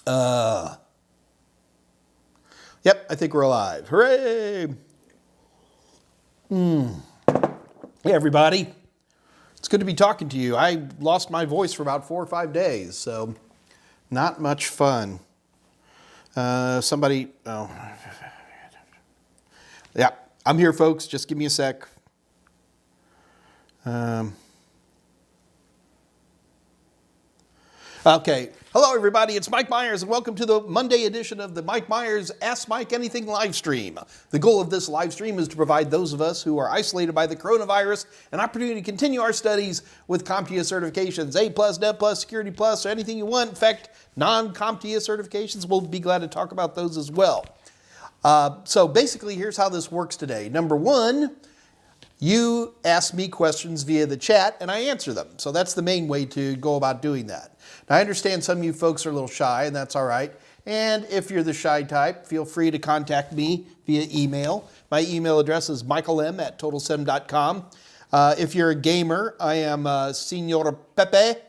Yep, I think we're alive. Hooray! Hey, everybody. It's good to be talking to you. I lost my voice for about 4 or 5 days, so not much fun. Yeah, I'm here, folks. Just give me a sec. Okay. Hello, everybody. It's Mike Meyers, and welcome to the Monday edition of the Mike Meyers Ask Mike Anything live stream. The goal of this live stream is to provide those of us who are isolated by the coronavirus an opportunity to continue our studies with CompTIA certifications, A+, Net+, Security+, or anything you want. In fact, non-CompTIA certifications, we'll be glad to talk about those as well. So basically, here's how this works today. Number one, you ask me questions via the chat, and I answer them. So that's the main way to go about doing that. Now, I understand some of you folks are a little shy, and that's all right. And if you're the shy type, feel free to contact me via email. My email address is michaelm@totalsem.com. If you're a gamer, I am Senor Pepe,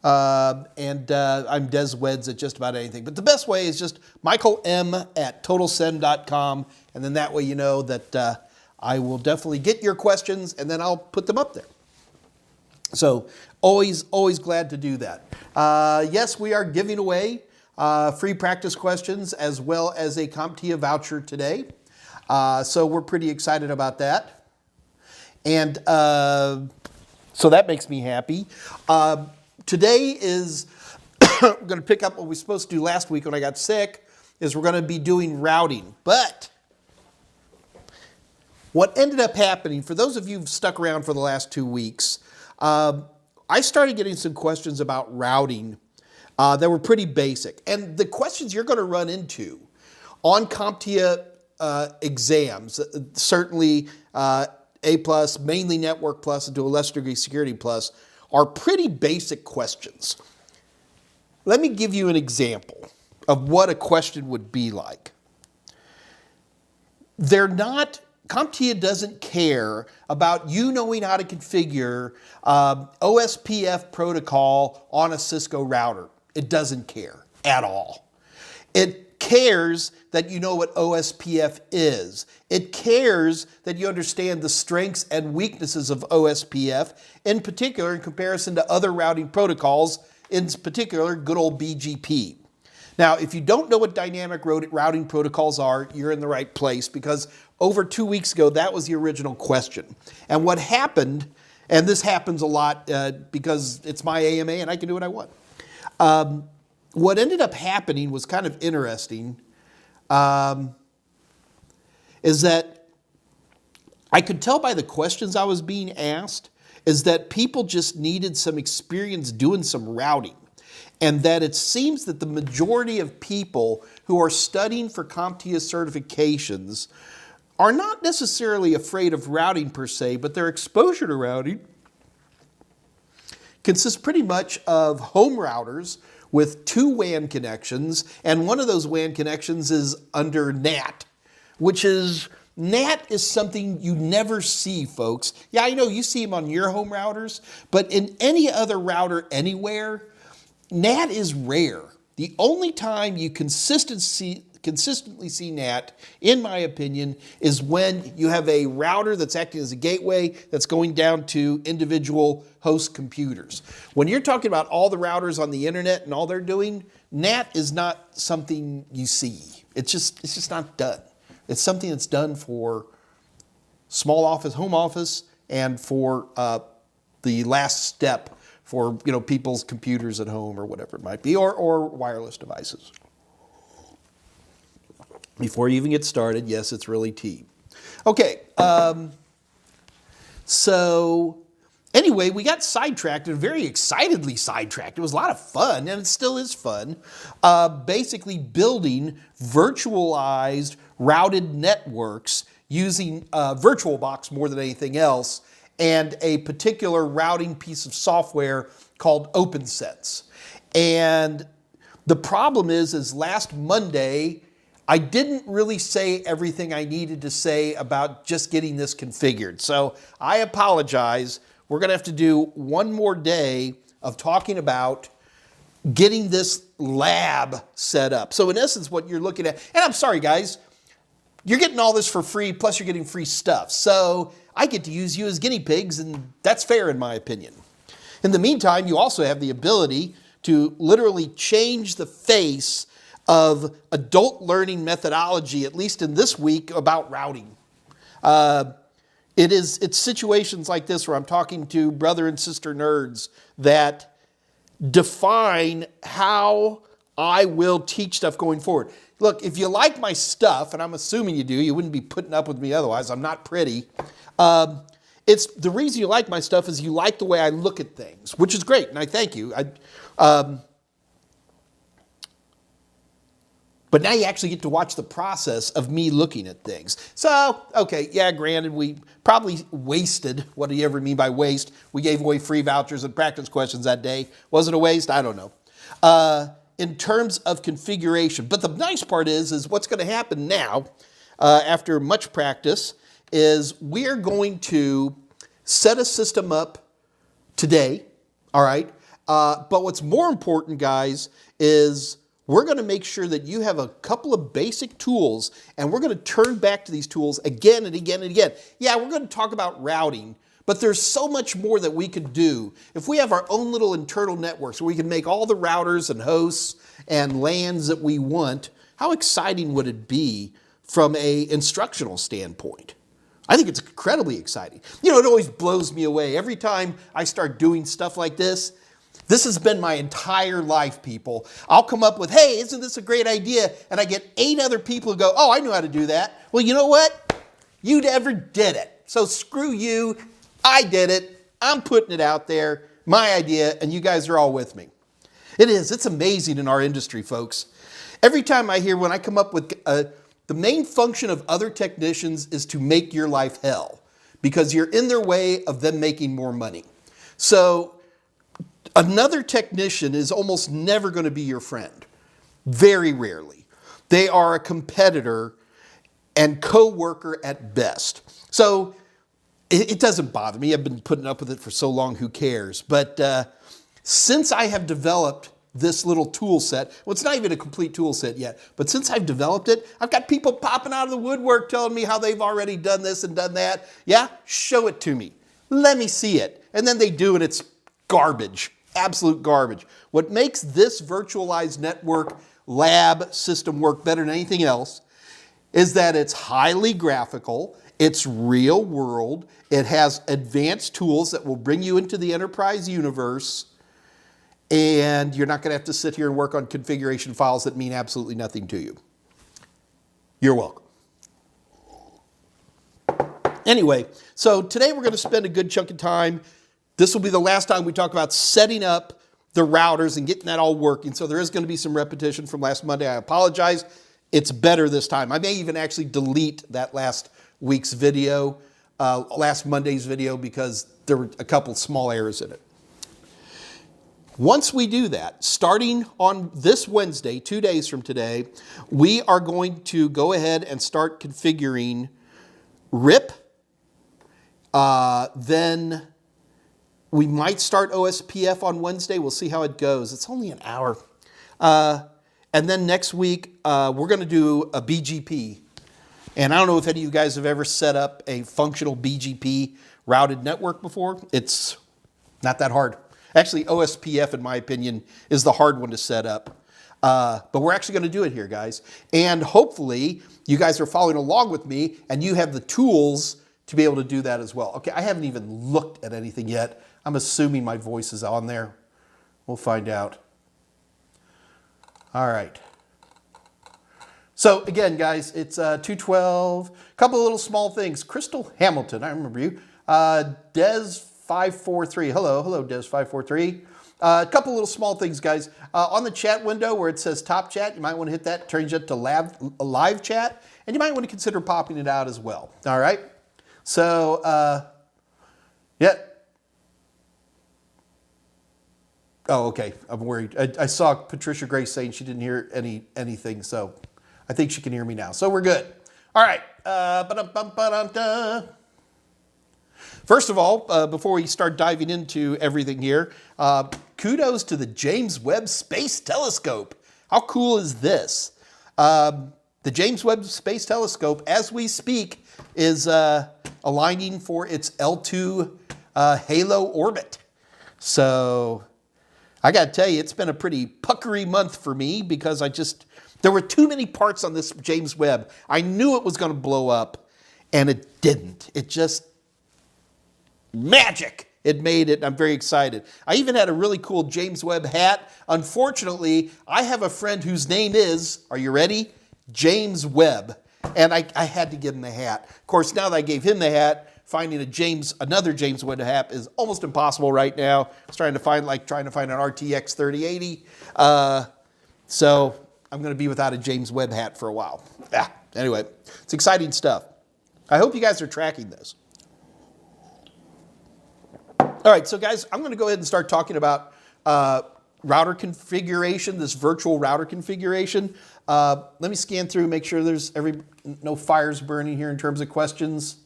and I'm Des Weds at just about anything. But the best way is just michaelm@totalsem.com, and then that way you know that I will definitely get your questions, and then I'll put them up there. So always glad to do that. Yes, we are giving away free practice questions as well as a CompTIA voucher today. So we're pretty excited about that. And so that makes me happy. Today is, we're going to pick up what we were supposed to do last week when I got sick, is we're going to be doing routing. But what ended up happening, for those of you who've stuck around for the last 2 weeks, I started getting some questions about routing that were pretty basic. And the questions you're going to run into on CompTIA exams, certainly A+, mainly Network Plus, and to a lesser degree Security Plus, are pretty basic questions. Let me give you an example of what a question would be like. CompTIA doesn't care about you knowing how to configure OSPF protocol on a Cisco router. It doesn't care at all. It cares that you know what OSPF is. It cares that you understand the strengths and weaknesses of OSPF, in particular in comparison to other routing protocols, in particular good old BGP. Now, if you don't know what dynamic routing protocols are, you're in the right place, because over 2 weeks ago, that was the original question. And what happened, and this happens a lot because it's my AMA and I can do what I want. What ended up happening was kind of interesting, is that I could tell by the questions I was being asked is that people just needed some experience doing some routing. And that it seems that the majority of people who are studying for CompTIA certifications are not necessarily afraid of routing per se, but their exposure to routing consists pretty much of home routers with 2 WAN connections, and one of those WAN connections is under NAT, NAT is something you never see, folks. Yeah, I know you see them on your home routers, but in any other router anywhere, NAT is rare. The only time you consistently see NAT, in my opinion, is when you have a router that's acting as a gateway that's going down to individual host computers. When you're talking about all the routers on the internet and all they're doing, NAT is not something you see. It's just not done. It's something that's done for small office, home office, and for the last step for people's computers at home or whatever it might be, or wireless devices. Before you even get started, yes, it's really tea. Okay, so anyway, we got sidetracked, and very excitedly sidetracked. It was a lot of fun, and it still is fun, basically building virtualized routed networks using VirtualBox more than anything else, and a particular routing piece of software called OpenSense. And the problem is last Monday, I didn't really say everything I needed to say about just getting this configured. So I apologize. We're going to have to do one more day of talking about getting this lab set up. So in essence, what you're looking at, and I'm sorry guys, you're getting all this for free, plus you're getting free stuff. So I get to use you as guinea pigs, and that's fair in my opinion. In the meantime, you also have the ability to literally change the face of adult learning methodology, at least in this week, about routing. It's situations like this where I'm talking to brother and sister nerds that define how I will teach stuff going forward. Look, if you like my stuff, and I'm assuming you do, you wouldn't be putting up with me otherwise, I'm not pretty. It's the reason you like my stuff is you like the way I look at things, which is great, and I thank you. But now you actually get to watch the process of me looking at things. So, okay, yeah, granted, we probably wasted, what do you ever mean by waste? We gave away free vouchers and practice questions that day. Was it a waste? I don't know. In terms of configuration. But the nice part is what's going to happen now, after much practice, is we're going to set a system up today, all right? But what's more important, guys, is we're going to make sure that you have a couple of basic tools, and we're going to turn back to these tools again and again and again. Yeah, we're going to talk about routing, but there's so much more that we could do. If we have our own little internal networks where we can make all the routers and hosts and LANs that we want, how exciting would it be from an instructional standpoint? I think it's incredibly exciting. You know, it always blows me away. Every time I start doing stuff like this has been my entire life, people. I'll come up with, hey, isn't this a great idea? And I get 8 other people who go, oh, I know how to do that. Well, you know what? You never did it. So screw you. I did it. I'm putting it out there. My idea, and you guys are all with me. It is. It's amazing in our industry, folks. Every time I hear when I come up with the main function of other technicians is to make your life hell because you're in their way of them making more money. So another technician is almost never going to be your friend. Very rarely. They are a competitor and co-worker at best. So it doesn't bother me. I've been putting up with it for so long, who cares? But since I have developed this little tool set, well, it's not even a complete tool set yet, but since I've developed it, I've got people popping out of the woodwork telling me how they've already done this and done that. Yeah, show it to me. Let me see it. And then they do, and it's garbage. Absolute garbage. What makes this virtualized network lab system work better than anything else is that it's highly graphical, it's real world, it has advanced tools that will bring you into the enterprise universe, and you're not going to have to sit here and work on configuration files that mean absolutely nothing to you. You're welcome. Anyway, so today we're going to spend a good chunk of time. This will be the last time we talk about setting up the routers and getting that all working. So there is going to be some repetition from last Monday. I apologize. It's better this time. I may even actually delete that last week's video, last Monday's video, because there were a couple small errors in it. Once we do that, starting on this Wednesday, 2 days from today, we are going to go ahead and start configuring RIP. Then we might start OSPF on Wednesday. We'll see how it goes. It's only an hour. And then next week, we're going to do a BGP. And I don't know if any of you guys have ever set up a functional BGP routed network before. It's not that hard. Actually, OSPF, in my opinion, is the hard one to set up. But we're actually going to do it here, guys. And hopefully, you guys are following along with me, and you have the tools to be able to do that as well. Okay, I haven't even looked at anything yet. I'm assuming my voice is on there. We'll find out. All right. So again, guys, it's 212. A couple of little small things. Crystal Hamilton, I remember you. Des543. Hello, Des543. A couple little small things, guys. On the chat window where it says top chat, you might want to hit that, turns it to live chat, and you might want to consider popping it out as well. All right. So, yeah. Oh, okay. I'm worried. I saw Patricia Grace saying she didn't hear anything, so I think she can hear me now. So we're good. All right. First of all, before we start diving into everything here, kudos to the James Webb Space Telescope. How cool is this? The James Webb Space Telescope, as we speak, is aligning for its L2 halo orbit. So I got to tell you, it's been a pretty puckery month for me because there were too many parts on this James Webb. I knew it was going to blow up, and it didn't. It just, magic. It made it. I'm very excited. I even had a really cool James Webb hat. Unfortunately, I have a friend whose name is, are you ready? James Webb. And I had to give him the hat. Of course, now that I gave him the hat, finding another James Webb hat is almost impossible right now. I was trying to find an RTX 3080. So I'm going to be without a James Webb hat for a while. Anyway, it's exciting stuff. I hope you guys are tracking this. All right, so guys, I'm going to go ahead and start talking about router configuration, this virtual router configuration. Let me scan through, make sure there's no fires burning here in terms of questions.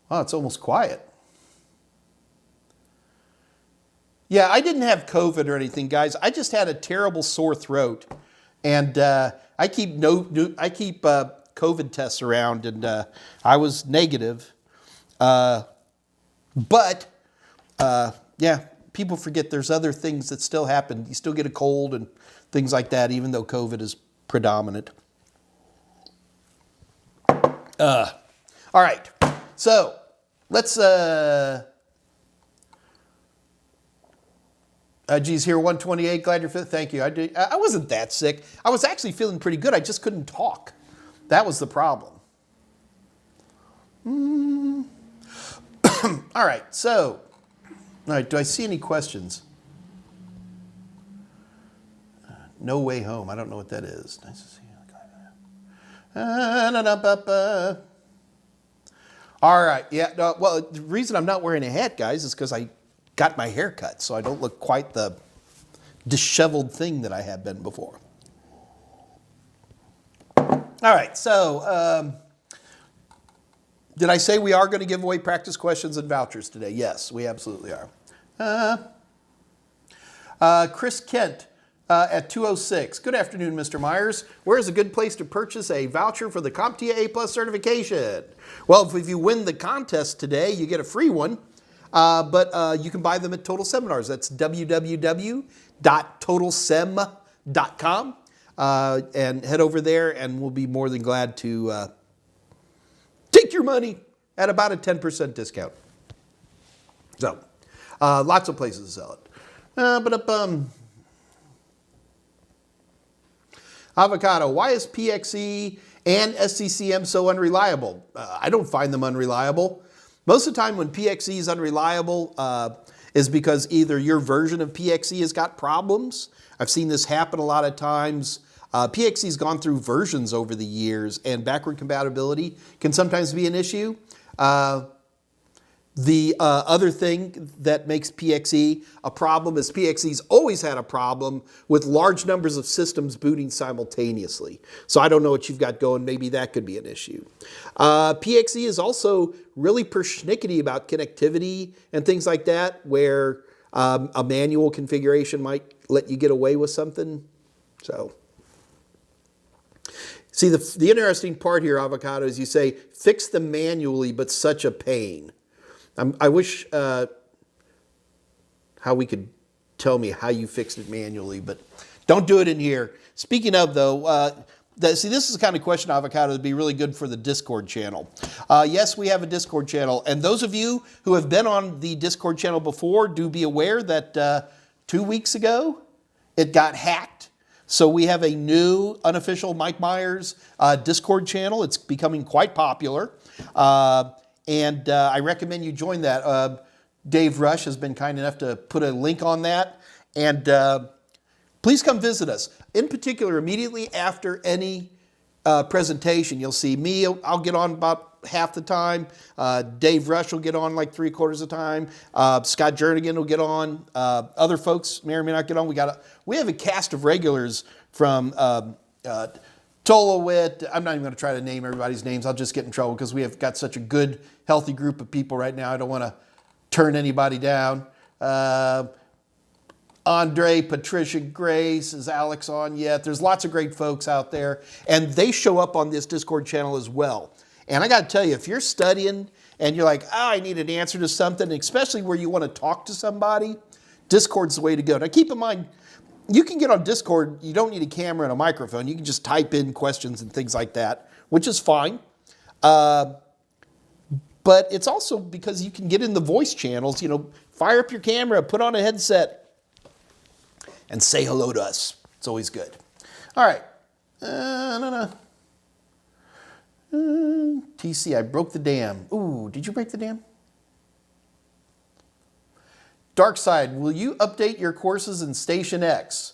Oh, it's almost quiet. Yeah, I didn't have COVID or anything, guys. I just had a terrible sore throat, and I keep COVID tests around, and I was negative. Yeah, people forget there's other things that still happen. You still get a cold and things like that, even though COVID is predominant. All right, so let's. Geez, here 128. Glad you're fit. Thank you. I wasn't that sick. I was actually feeling pretty good. I just couldn't talk. That was the problem. All right, so, do I see any questions? No Way Home. I don't know what that is. Nice to see you. All right, yeah. Well, the reason I'm not wearing a hat, guys, is because I got my hair cut, so I don't look quite the disheveled thing that I have been before. All right, so did I say we are going to give away practice questions and vouchers today? Yes, we absolutely are. Chris Kent at 206. Good afternoon, Mr. Meyers. Where is a good place to purchase a voucher for the CompTIA A+ certification? Well, if you win the contest today, you get a free one. But you can buy them at Total Seminars. That's www.totalsem.com. And head over there, and we'll be more than glad to take your money at about a 10% discount. So, lots of places to sell it. Avocado, why is PXE and SCCM so unreliable? I don't find them unreliable. Most of the time when PXE is unreliable is because either your version of PXE has got problems. I've seen this happen a lot of times. PXE's gone through versions over the years, and backward compatibility can sometimes be an issue. The other thing that makes PXE a problem is PXE's always had a problem with large numbers of systems booting simultaneously. So I don't know what you've got going. Maybe that could be an issue. PXE is also really persnickety about connectivity and things like that, where a manual configuration might let you get away with something. So, see, the interesting part here, Avocado, is you say, fix them manually, but such a pain. I wish how we could tell me how you fixed it manually, but don't do it in here. Speaking of, though, see, this is the kind of question, Avocado, would be really good for the Discord channel. Yes, we have a Discord channel, and those of you who have been on the Discord channel before, do be aware that 2 weeks ago, it got hacked. So we have a new unofficial Mike Meyers Discord channel. It's becoming quite popular. And I recommend you join that. Dave Rush has been kind enough to put a link on that. And please come visit us. In particular, immediately after any presentation, you'll see me. I'll get on about half the time. Dave Rush will get on like 3/4 of the time. Scott Jernigan will get on. Other folks may or may not get on. We have a cast of regulars from Tolowit. I'm not even going to try to name everybody's names. I'll just get in trouble because we have got such a good, healthy group of people right now. I don't want to turn anybody down. Andre, Patricia, Grace, is Alex on yet? There's lots of great folks out there, and they show up on this Discord channel as well. And I got to tell you, if you're studying and you're like, I need an answer to something, especially where you want to talk to somebody, Discord's the way to go. Now keep in mind, you can get on Discord, you don't need a camera and a microphone. You can just type in questions and things like that, which is fine. But it's also because you can get in the voice channels, fire up your camera, put on a headset, and say hello to us. It's always good. All right. TC, I broke the dam. Ooh, did you break the dam? Dark Side, will you update your courses in Station X?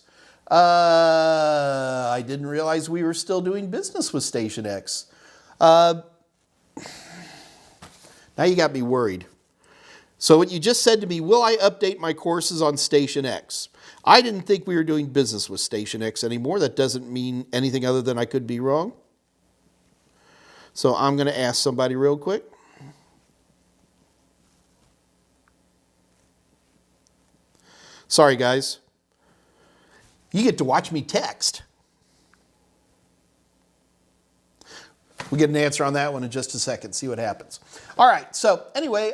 I didn't realize we were still doing business with Station X. Now you got me worried. So what you just said to me, will I update my courses on Station X? I didn't think we were doing business with Station X anymore. That doesn't mean anything other than I could be wrong. So I'm going to ask somebody real quick. Sorry, guys. You get to watch me text. We'll get an answer on that one in just a second, see what happens. All right, so anyway,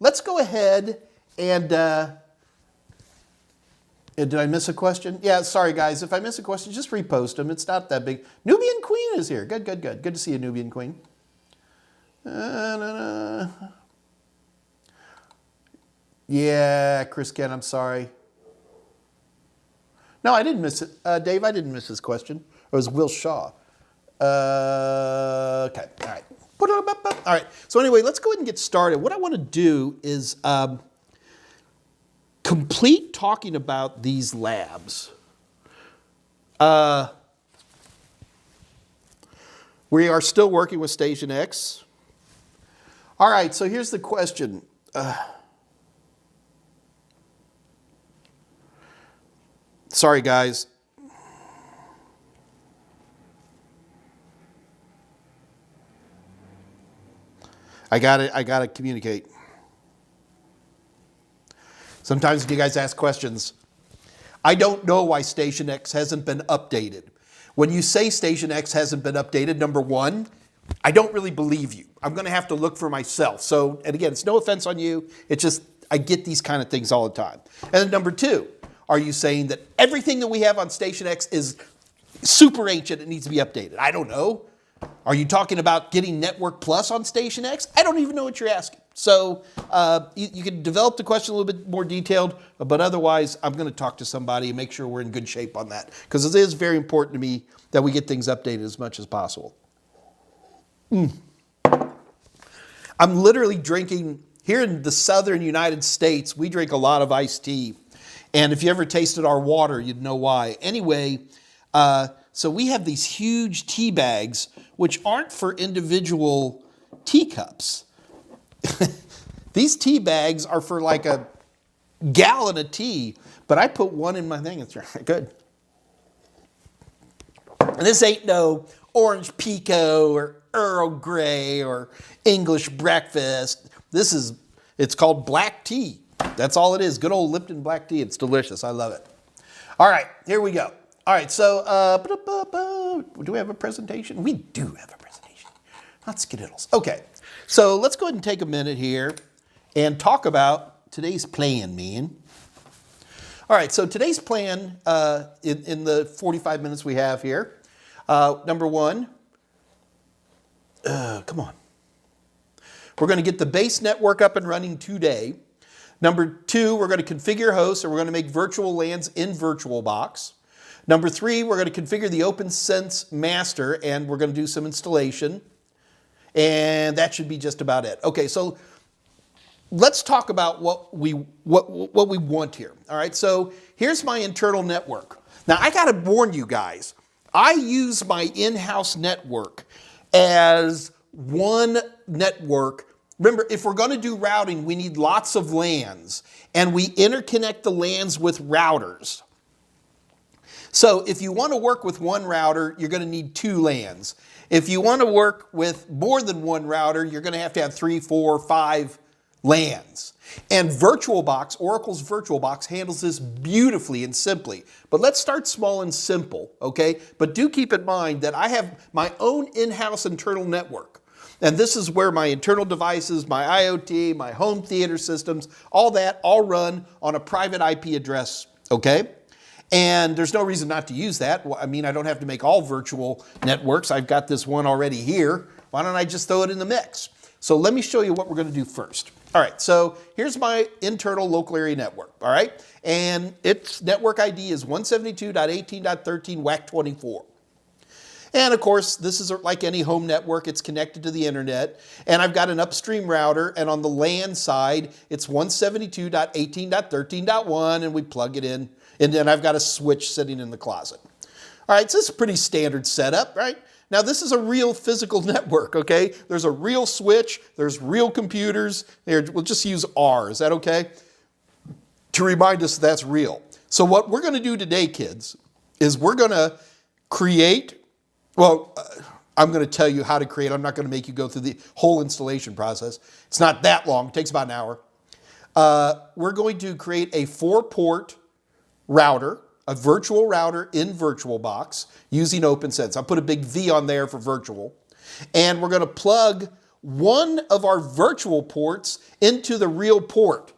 let's go ahead and did I miss a question? Yeah, sorry guys, if I miss a question, just repost them. It's not that big. Nubian Queen is here. Good, good, good. Good to see you, Nubian Queen. Yeah, Chris Ken, I'm sorry. No, I didn't miss it. Dave, I didn't miss his question. It was Will Shaw. Okay, all right. All right, so anyway, let's go ahead and get started. What I want to do is complete talking about these labs. We are still working with Station X. All right, so here's the question. Sorry, guys. I gotta communicate. Sometimes you guys ask questions. I don't know why Station X hasn't been updated. When you say Station X hasn't been updated, number one, I don't really believe you. I'm going to have to look for myself. So, and again, it's no offense on you. It's just, I get these kind of things all the time. And then number two, are you saying that everything that we have on Station X is super ancient and needs to be updated? I don't know. Are you talking about getting Network Plus on Station X? I don't even know what you're asking. So you can develop the question a little bit more detailed, but otherwise I'm going to talk to somebody and make sure we're in good shape on that, because it is very important to me that we get things updated as much as possible. I'm literally drinking, here in the southern United States, we drink a lot of iced tea. And if you ever tasted our water, you'd know why. Anyway, so we have these huge tea bags, which aren't for individual teacups. These tea bags are for like a gallon of tea, but I put one in my thing. It's really good. And this ain't no orange Pico or Earl Grey or English breakfast. It's called black tea. That's all it is. Good old Lipton black tea. It's delicious. I love it. All right, here we go. All right, so do we have a presentation? We do have a presentation. Not Skittles. Okay, so let's go ahead and take a minute here and talk about today's plan, man. All right, so today's plan in the 45 minutes we have here, number one, come on. We're going to get the base network up and running today. Number two, we're going to configure hosts, and we're going to make virtual LANs in VirtualBox. Number three, we're going to configure the OpenSense master, and we're going to do some installation. And that should be just about it. Okay, so let's talk about what we want here. All right, so here's my internal network. Now, I got to warn you guys, I use my in-house network as one network. Remember, if we're going to do routing, we need lots of LANs, and we interconnect the LANs with routers. So if you want to work with one router, you're going to need 2 LANs. If you want to work with more than one router, you're going to have 3, 4, 5 LANs. And VirtualBox, Oracle's VirtualBox, handles this beautifully and simply. But let's start small and simple, okay? But do keep in mind that I have my own in-house internal network. And this is where my internal devices, my IoT, my home theater systems, all that, all run on a private IP address, okay? And there's no reason not to use that. I mean, I don't have to make all virtual networks. I've got this one already here. Why don't I just throw it in the mix? So let me show you what we're going to do first. All right, so here's my internal local area network, all right? And its network ID is 172.18.13 WAC24. And of course, this is like any home network, it's connected to the internet. And I've got an upstream router, and on the LAN side, it's 172.18.13.1, and we plug it in. And then I've got a switch sitting in the closet. All right, so this is a pretty standard setup, right? Now this is a real physical network, okay? There's a real switch, there's real computers. We'll just use R, is that okay? To remind us that's real. So what we're gonna do today, kids, is we're gonna create, I'm gonna tell you how to create. I'm not gonna make you go through the whole installation process. It's not that long, it takes about an hour. We're going to create a 4-port router, a virtual router in VirtualBox using OpenSense. I'll put a big V on there for virtual. And we're going to plug one of our virtual ports into the real port.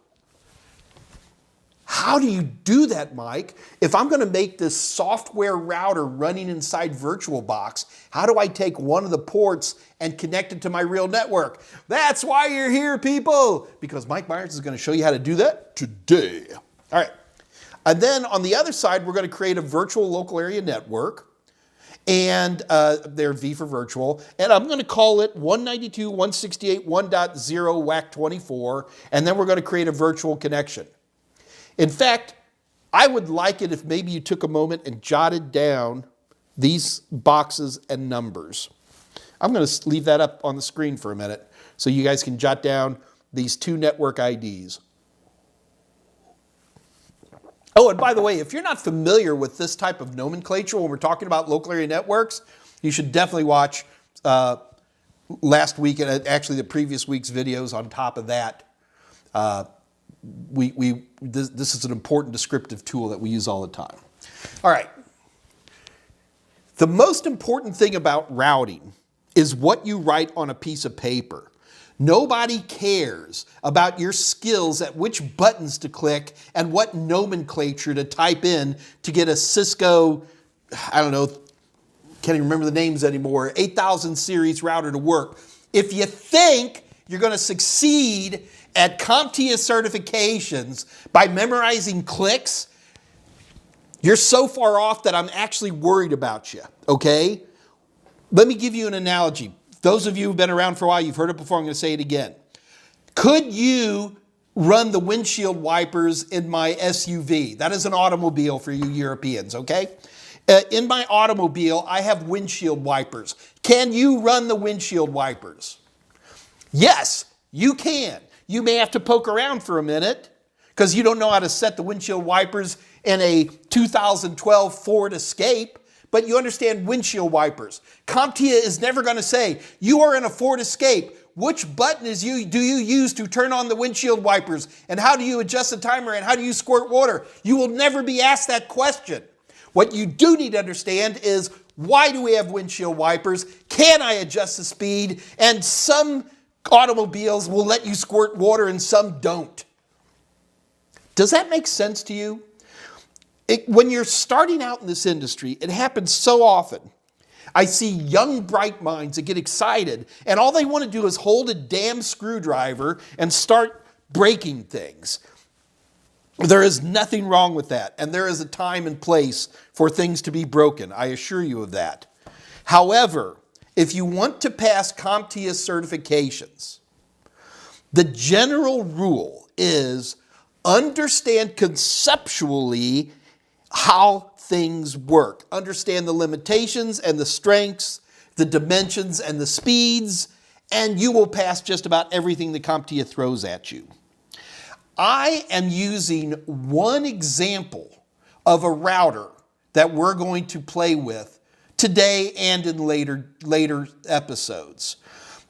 How do you do that, Mike? If I'm going to make this software router running inside VirtualBox, how do I take one of the ports and connect it to my real network? That's why you're here, people, because Mike Meyers is going to show you how to do that today. All right. And then on the other side, we're going to create a virtual local area network, and there V for virtual, and I'm going to call it 192.168.1.0 WAC24, and then we're going to create a virtual connection. In fact, I would like it if maybe you took a moment and jotted down these boxes and numbers. I'm going to leave that up on the screen for a minute so you guys can jot down these 2 network IDs. Oh, and by the way, if you're not familiar with this type of nomenclature when we're talking about local area networks, you should definitely watch last week and actually the previous week's videos on top of that. This is an important descriptive tool that we use all the time. All right. The most important thing about routing is what you write on a piece of paper. Nobody cares about your skills at which buttons to click and what nomenclature to type in to get a Cisco, I don't know, can't even remember the names anymore, 8000 series router to work. If you think you're going to succeed at CompTIA certifications by memorizing clicks, you're so far off that I'm actually worried about you, okay? Let me give you an analogy. Those of you who've been around for a while, you've heard it before, I'm going to say it again. Could you run the windshield wipers in my SUV? That is an automobile for you Europeans, okay? In my automobile, I have windshield wipers. Can you run the windshield wipers? Yes, you can. You may have to poke around for a minute because you don't know how to set the windshield wipers in a 2012 Ford Escape. But you understand windshield wipers. CompTIA is never going to say, you are in a Ford Escape. Which button do you use to turn on the windshield wipers? And how do you adjust the timer? And how do you squirt water? You will never be asked that question. What you do need to understand is, why do we have windshield wipers? Can I adjust the speed? And some automobiles will let you squirt water and some don't. Does that make sense to you? When you're starting out in this industry, it happens so often. I see young, bright minds that get excited, and all they want to do is hold a damn screwdriver and start breaking things. There is nothing wrong with that, and there is a time and place for things to be broken. I assure you of that. However, if you want to pass CompTIA certifications, the general rule is understand conceptually how things work. Understand the limitations and the strengths, the dimensions and the speeds, and you will pass just about everything the CompTIA throws at you. I am using one example of a router that we're going to play with today and in later episodes.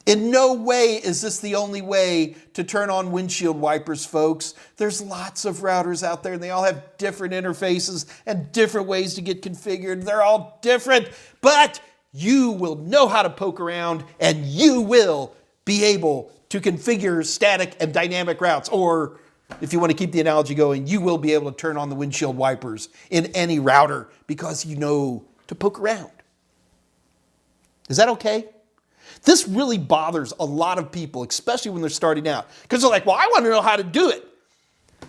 In no way is this the only way to turn on windshield wipers, folks. There's lots of routers out there, and they all have different interfaces and different ways to get configured. They're all different, but you will know how to poke around, and you will be able to configure static and dynamic routes. Or, if you want to keep the analogy going, you will be able to turn on the windshield wipers in any router because you know to poke around. Is that okay? This really bothers a lot of people, especially when they're starting out, because they're like, well, I want to know how to do it.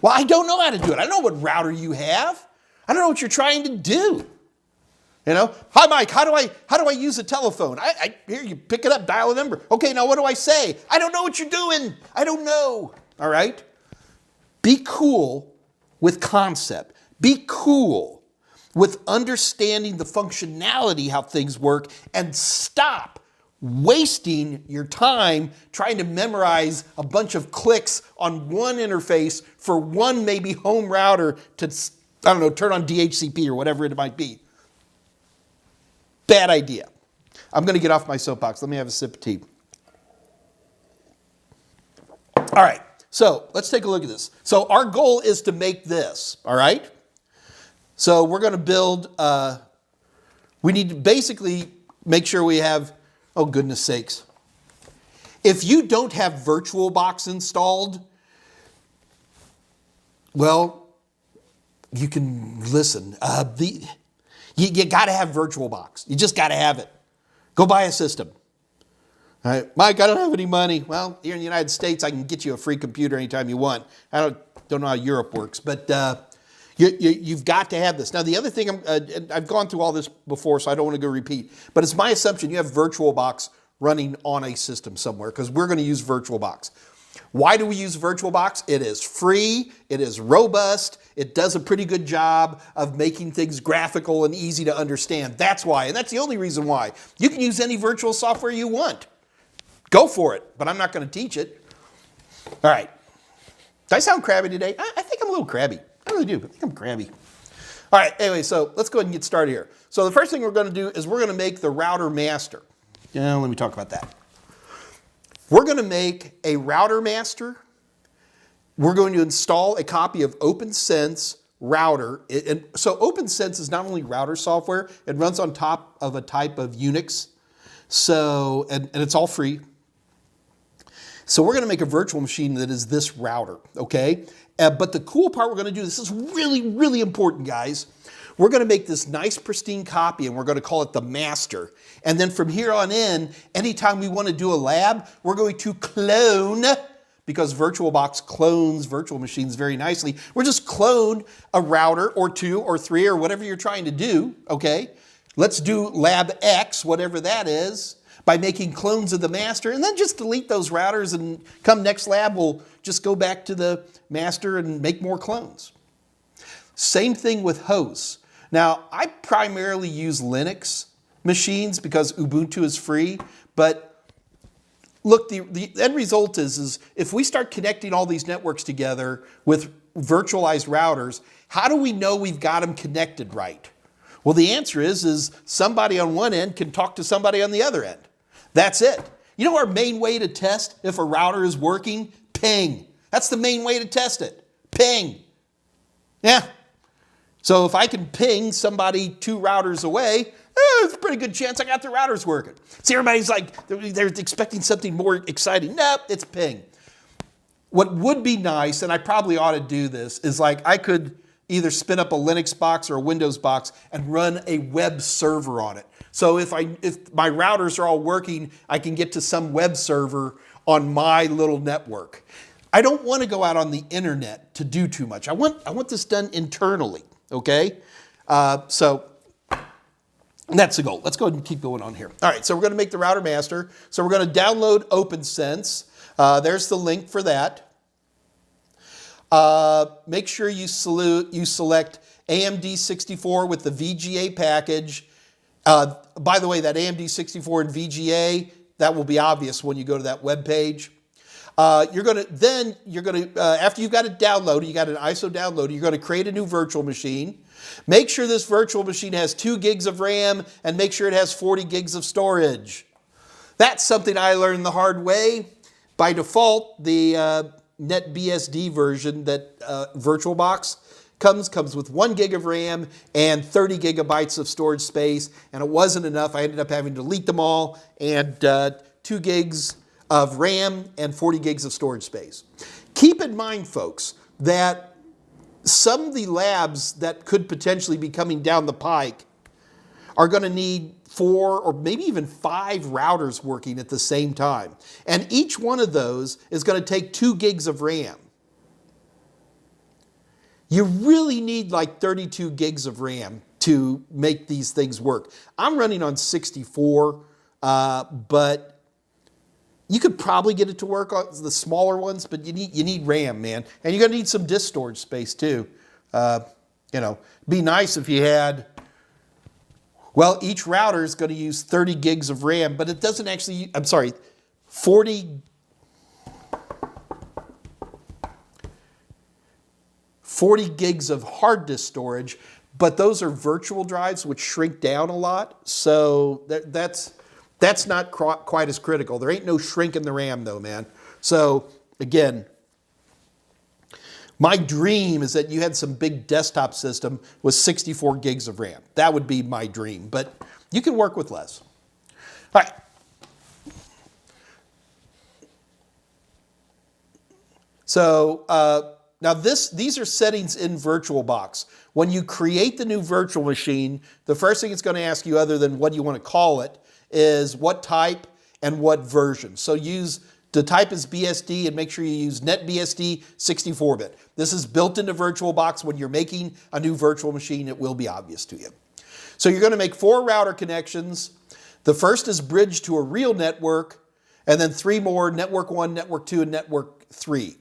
Well, I don't know how to do it. I don't know what router you have. I don't know what you're trying to do. You know, hi, Mike, how do I use a telephone? I hear you pick it up, dial a number. Okay, now what do I say? I don't know what you're doing. I don't know. All right? Be cool with concept. Be cool with understanding the functionality, how things work, and stop wasting your time trying to memorize a bunch of clicks on one interface for one maybe home router to, I don't know, turn on DHCP or whatever it might be. Bad idea. I'm going to get off my soapbox. Let me have a sip of tea. All right, so let's take a look at this. So our goal is to make this, all right? So we're going to build, we need to basically make sure we have, oh goodness sakes. If you don't have VirtualBox installed, well, you can listen. You got to have VirtualBox. You just got to have it. Go buy a system. All right, Mike, I don't have any money. Well, here in the United States, I can get you a free computer anytime you want. I don't know how Europe works, but you've got to have this. Now, the other thing, I've gone through all this before, so I don't want to go repeat, but it's my assumption you have VirtualBox running on a system somewhere, because we're going to use VirtualBox. Why do we use VirtualBox? It is free, it is robust, it does a pretty good job of making things graphical and easy to understand. That's why, and that's the only reason why. You can use any virtual software you want. Go for it, but I'm not going to teach it. All right. Did I sound crabby today? I think I'm a little crabby. I really do. I think I'm crabby. All right, anyway, so let's go ahead and get started here. So the first thing we're going to do is we're going to make the router master. Let me talk about that. We're going to make a router master. We're going to install a copy of OpenSense Router. And so OpenSense is not only router software, it runs on top of a type of Unix. So, and it's all free. So we're going to make a virtual machine that is this router, okay? But the cool part we're going to do, this is really, really important, guys. We're going to make this nice pristine copy, and we're going to call it the master. And then from here on in, anytime we want to do a lab, we're going to clone, because VirtualBox clones virtual machines very nicely. We're just clone a router or two or three or whatever you're trying to do, okay? Let's do lab X, whatever that is, by making clones of the master, and then just delete those routers, and come next lab, we'll just go back to the master and make more clones. Same thing with hosts. Now, I primarily use Linux machines because Ubuntu is free, but look, the end result is if we start connecting all these networks together with virtualized routers, how do we know we've got them connected right? Well, the answer is somebody on one end can talk to somebody on the other end. That's it. You know our main way to test if a router is working? Ping. That's the main way to test it. Ping. Yeah. So if I can ping somebody 2 routers away, there's a pretty good chance I got the routers working. See, everybody's like, they're expecting something more exciting. Nope, it's ping. What would be nice, and I probably ought to do this, is like I could either spin up a Linux box or a Windows box and run a web server on it. So if my routers are all working, I can get to some web server on my little network. I don't want to go out on the internet to do too much. I want this done internally, okay? So that's the goal. Let's go ahead and keep going on here. All right, so we're going to make the router master. So we're going to download OpenSense. There's the link for that. Make sure you select AMD64 with the VGA package. By the way, that AMD64 and VGA, that will be obvious when you go to that web page. You're gonna after you've got it downloaded, you got an ISO downloaded, you're gonna create a new virtual machine. Make sure this virtual machine has 2 gigs of RAM and make sure it has 40 gigs of storage. That's something I learned the hard way. By default, the NetBSD version that VirtualBox comes with 1 gig of RAM and 30 gigabytes of storage space, and it wasn't enough. I ended up having to delete them all, and 2 gigs of RAM and 40 gigs of storage space. Keep in mind, folks, that some of the labs that could potentially be coming down the pike are going to need 4 or maybe even 5 routers working at the same time. And each one of those is going to take 2 gigs of RAM. You really need like 32 gigs of RAM to make these things work. I'm running on 64, but you could probably get it to work on the smaller ones, but you need RAM, man. And you're going to need some disk storage space too. Be nice if you had, well, each router is going to use 30 gigs of RAM, but it doesn't actually, 40 gigs of hard disk storage, but those are virtual drives which shrink down a lot. So that's not quite as critical. There ain't no shrink in the RAM though, man. So again, my dream is that you had some big desktop system with 64 gigs of RAM. That would be my dream, but you can work with less. All right. So now these are settings in VirtualBox. When you create the new virtual machine, the first thing it's going to ask you, other than what do you want to call it, is what type and what version. So the type is BSD, and make sure you use NetBSD 64-bit. This is built into VirtualBox. When you're making a new virtual machine, it will be obvious to you. So you're going to make 4 router connections. The first is bridged to a real network, and then 3 more, network 1, network 2, and network 3.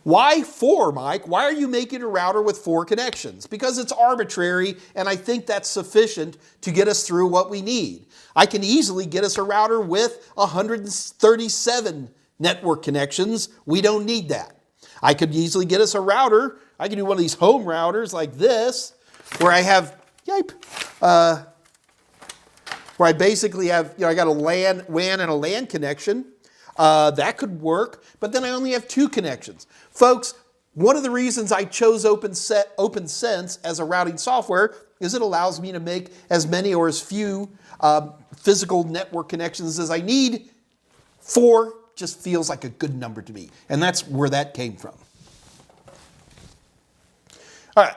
Why 4, Mike? Why are you making a router with 4 connections? Because it's arbitrary, and I think that's sufficient to get us through what we need. I can easily get us a router with 137 network connections. We don't need that. I could easily get us a router. I can do one of these home routers like this, where I have, where I basically have, I got a WAN and a LAN connection. That could work, but then I only have 2 connections. Folks, one of the reasons I chose OpenSense as a routing software is it allows me to make as many or as few physical network connections as I need. 4 just feels like a good number to me, and that's where that came from. All right,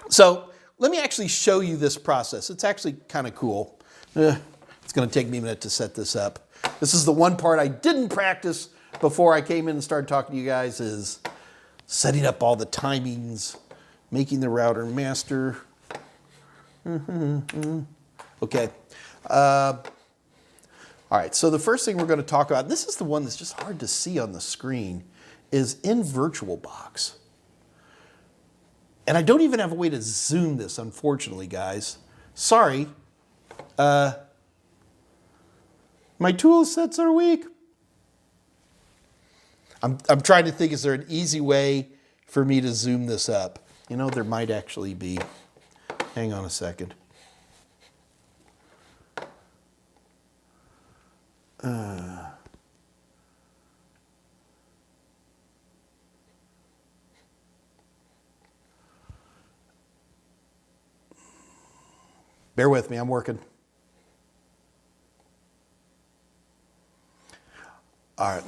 so let me actually show you this process. It's actually kind of cool. It's going to take me a minute to set this up. This is the one part I didn't practice before I came in and started talking to you guys, is setting up all the timings, making the router master. Okay. All right, so the first thing we're going to talk about, and this is the one that's just hard to see on the screen, is in VirtualBox. And I don't even have a way to zoom this, unfortunately, guys. Sorry. My tool sets are weak. I'm trying to think, is there an easy way for me to zoom this up? There might actually be. Hang on a second. Bear with me, I'm working. All right,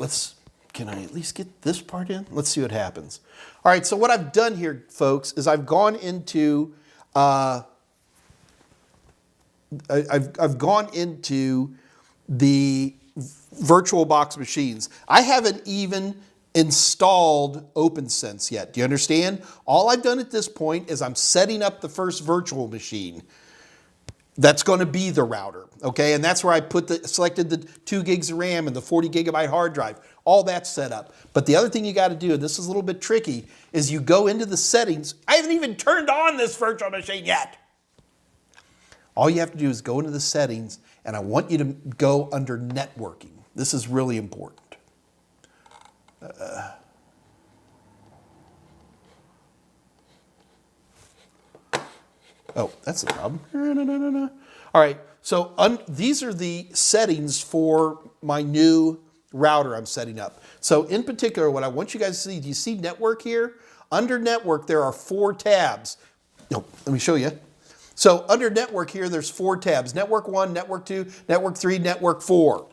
can I at least get this part in? Let's see what happens. All right, so what I've done here, folks, is I've gone into the VirtualBox machines. I haven't even installed OpenSense yet. Do you understand? All I've done at this point is I'm setting up the first virtual machine. That's going to be the router, okay? And that's where I selected the 2 gigs of RAM and the 40 gigabyte hard drive. All that's set up. But the other thing you got to do, and this is a little bit tricky, is you go into the settings. I haven't even turned on this virtual machine yet. All you have to do is go into the settings, and I want you to go under networking. This is really important. Oh, that's the problem. All right, so these are the settings for my new router I'm setting up. So in particular, what I want you guys to see, do you see network here? Under network, there are 4 tabs. No, let me show you. So under network here, there's 4 tabs. Network 1, network 2, network 3, network 4.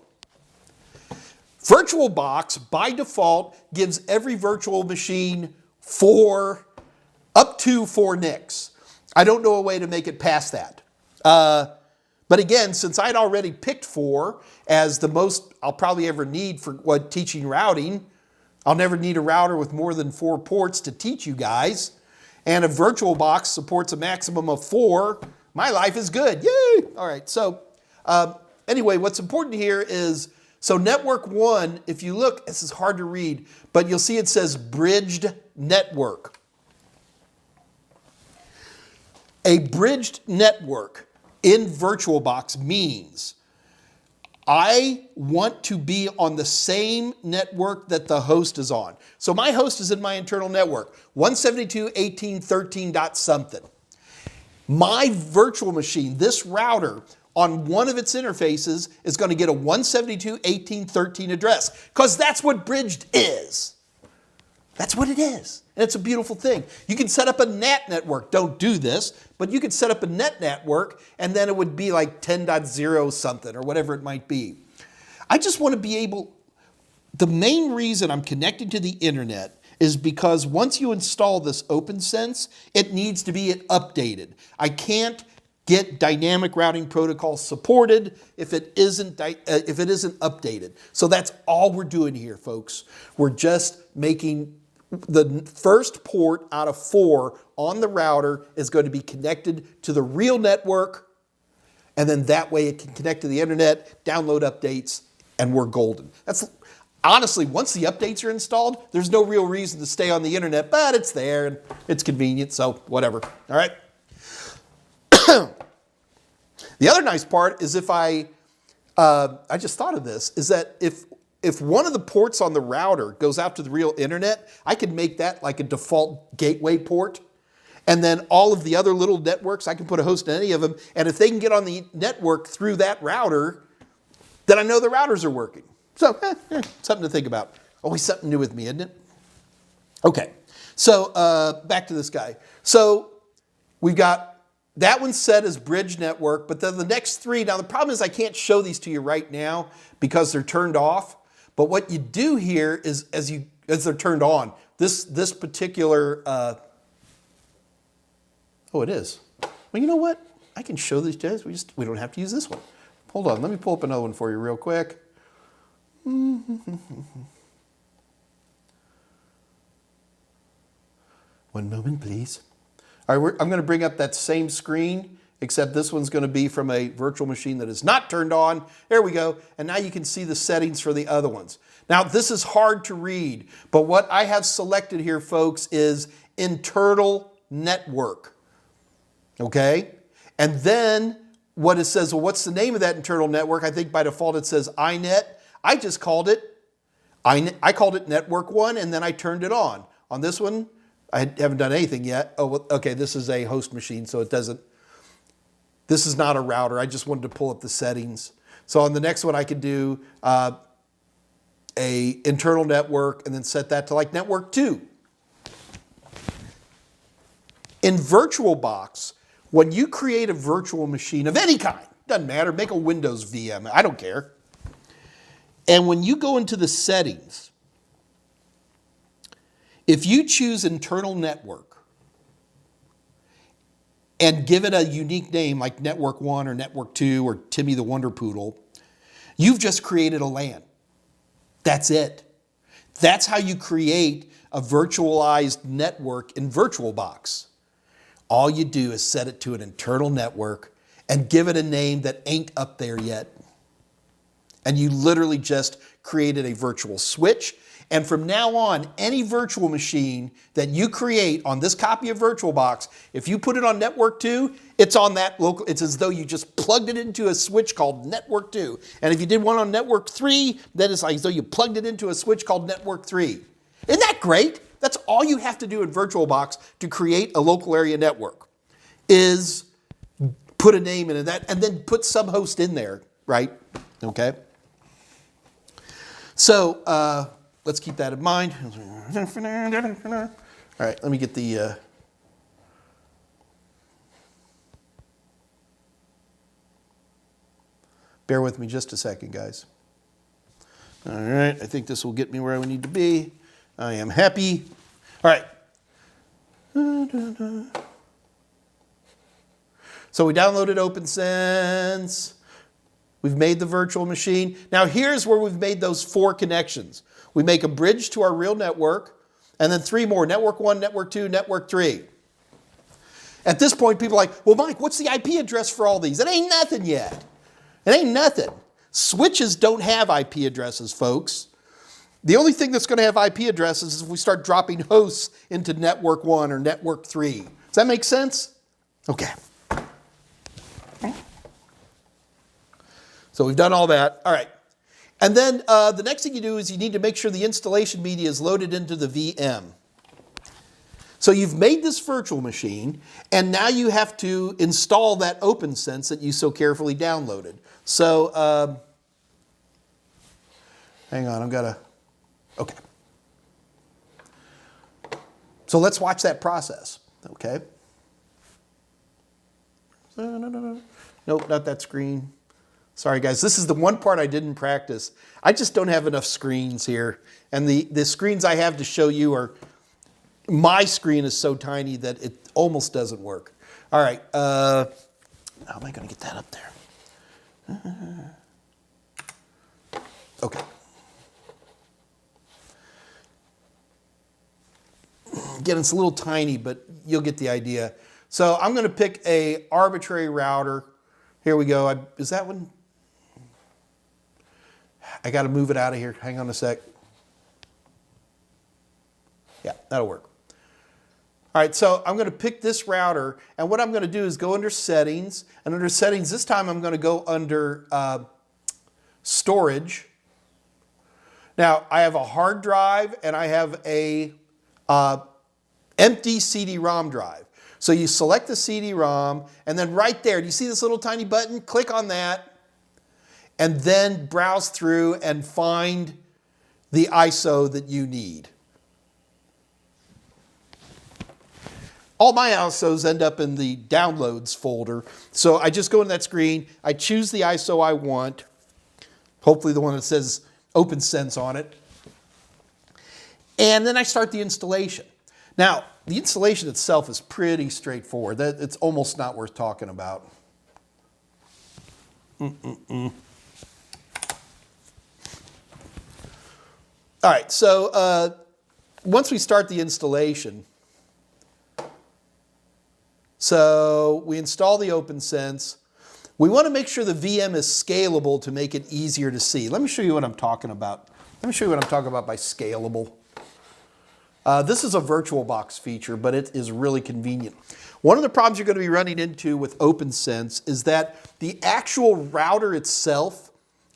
VirtualBox, by default, gives every virtual machine up to 4 NICs. I don't know a way to make it past that. But again, since I'd already picked 4 as the most I'll probably ever need for teaching routing, I'll never need a router with more than 4 ports to teach you guys. And if VirtualBox supports a maximum of 4, my life is good. Yay! All right, so anyway, what's important here is, so network 1, if you look, this is hard to read, but you'll see it says bridged network. A bridged network in VirtualBox means I want to be on the same network that the host is on. So my host is in my internal network, 172.18.13. something. My virtual machine, this router, on one of its interfaces is going to get a 172.18.13 address, because that's what bridged is. That's what it is. And it's a beautiful thing. You can set up a NAT network. Don't do this, but you could set up a NET network and then it would be like 10.0 something or whatever it might be. I just want to be able, the main reason I'm connecting to the internet is because once you install this OpenSense, it needs to be updated. I can't get dynamic routing protocol supported if it isn't updated. So that's all we're doing here, folks. We're just making the first port out of 4 on the router is going to be connected to the real network, and then that way it can connect to the internet, download updates, and we're golden. That's honestly, once the updates are installed, there's no real reason to stay on the internet, but it's there and it's convenient, so whatever. All right. The other nice part is if I just thought of this, is that if one of the ports on the router goes out to the real internet, I can make that like a default gateway port. And then all of the other little networks, I can put a host in any of them. And if they can get on the network through that router, then I know the routers are working. So, something to think about. Always something new with me, isn't it? Okay, so back to this guy. So we've got that one set as bridge network, but then the next 3, now the problem is I can't show these to you right now because they're turned off. But what you do here is as they're turned on, this particular, oh, it is. Well, you know what? I can show these guys. We don't have to use this one. Hold on, let me pull up another one for you real quick. One moment, please. All right, I'm going to bring up that same screen, except this one's going to be from a virtual machine that is not turned on. There we go. And now you can see the settings for the other ones. Now, this is hard to read, but what I have selected here, folks, is internal network. Okay? And then what it says, well, what's the name of that internal network? I think by default it says iNet. I just called it, I called it network 1, and then I turned it on. On this one, I haven't done anything yet. Oh, well, okay, this is a host machine, so it doesn't, this is not a router. I just wanted to pull up the settings. So on the next one, I could do a internal network and then set that to like network 2. In VirtualBox, when you create a virtual machine of any kind, doesn't matter, make a Windows VM, I don't care. And when you go into the settings, if you choose internal network and give it a unique name like Network 1 or Network 2 or Timmy the Wonder Poodle, you've just created a LAN. That's it. That's how you create a virtualized network in VirtualBox. All you do is set it to an internal network and give it a name that ain't up there yet. And you literally just created a virtual switch. And from now on, any virtual machine that you create on this copy of VirtualBox, if you put it on network 2, it's on that local, it's as though you just plugged it into a switch called network 2. And if you did one on network 3, then it's like as though you plugged it into a switch called network 3. Isn't that great? That's all you have to do in VirtualBox to create a local area network, is put a name in that and then put subhost in there, right? Okay. So let's keep that in mind. All right, let me get the bear with me just a second, guys. All right, I think this will get me where I need to be. I am happy. All right. So we downloaded OpenSense. We've made the virtual machine. Now here's where we've made those 4 connections. We make a bridge to our real network, and then 3 more, network 1, network 2, network 3. At this point, people are like, well, Mike, what's the IP address for all these? It ain't nothing yet. It ain't nothing. Switches don't have IP addresses, folks. The only thing that's going to have IP addresses is if we start dropping hosts into network 1 or network 3. Does that make sense? Okay. So we've done all that. All right. And then the next thing you do is you need to make sure the installation media is loaded into the VM. So you've made this virtual machine, and now you have to install that OpenSense that you so carefully downloaded. So hang on, I've got to, okay. So let's watch that process, okay? Nope, not that screen. Sorry guys, this is the one part I didn't practice. I just don't have enough screens here. And the screens I have to show you are, my screen is so tiny that it almost doesn't work. All right, how am I gonna get that up there? Okay. Again, it's a little tiny, but you'll get the idea. So I'm gonna pick a arbitrary router. Here we go, is that one? I got to move it out of here. Hang on a sec. Yeah, that'll work. All right, so I'm going to pick this router, and what I'm going to do is go under Settings, and under Settings this time I'm going to go under Storage. Now, I have a hard drive, and I have a empty CD-ROM drive. So you select the CD-ROM, and then right there, do you see this little tiny button? Click on that, and then browse through and find the ISO that you need. All my ISOs end up in the Downloads folder. So I just go into that screen, I choose the ISO I want, hopefully the one that says OpenSense on it, and then I start the installation. Now, the installation itself is pretty straightforward. It's almost not worth talking about. All right, so once we start the installation, so we install the OpenSense. We want to make sure the VM is scalable to make it easier to see. Let me show you what I'm talking about. Let me show you what I'm talking about by scalable. This is a VirtualBox feature, but it is really convenient. One of the problems you're going to be running into with OpenSense is that the actual router itself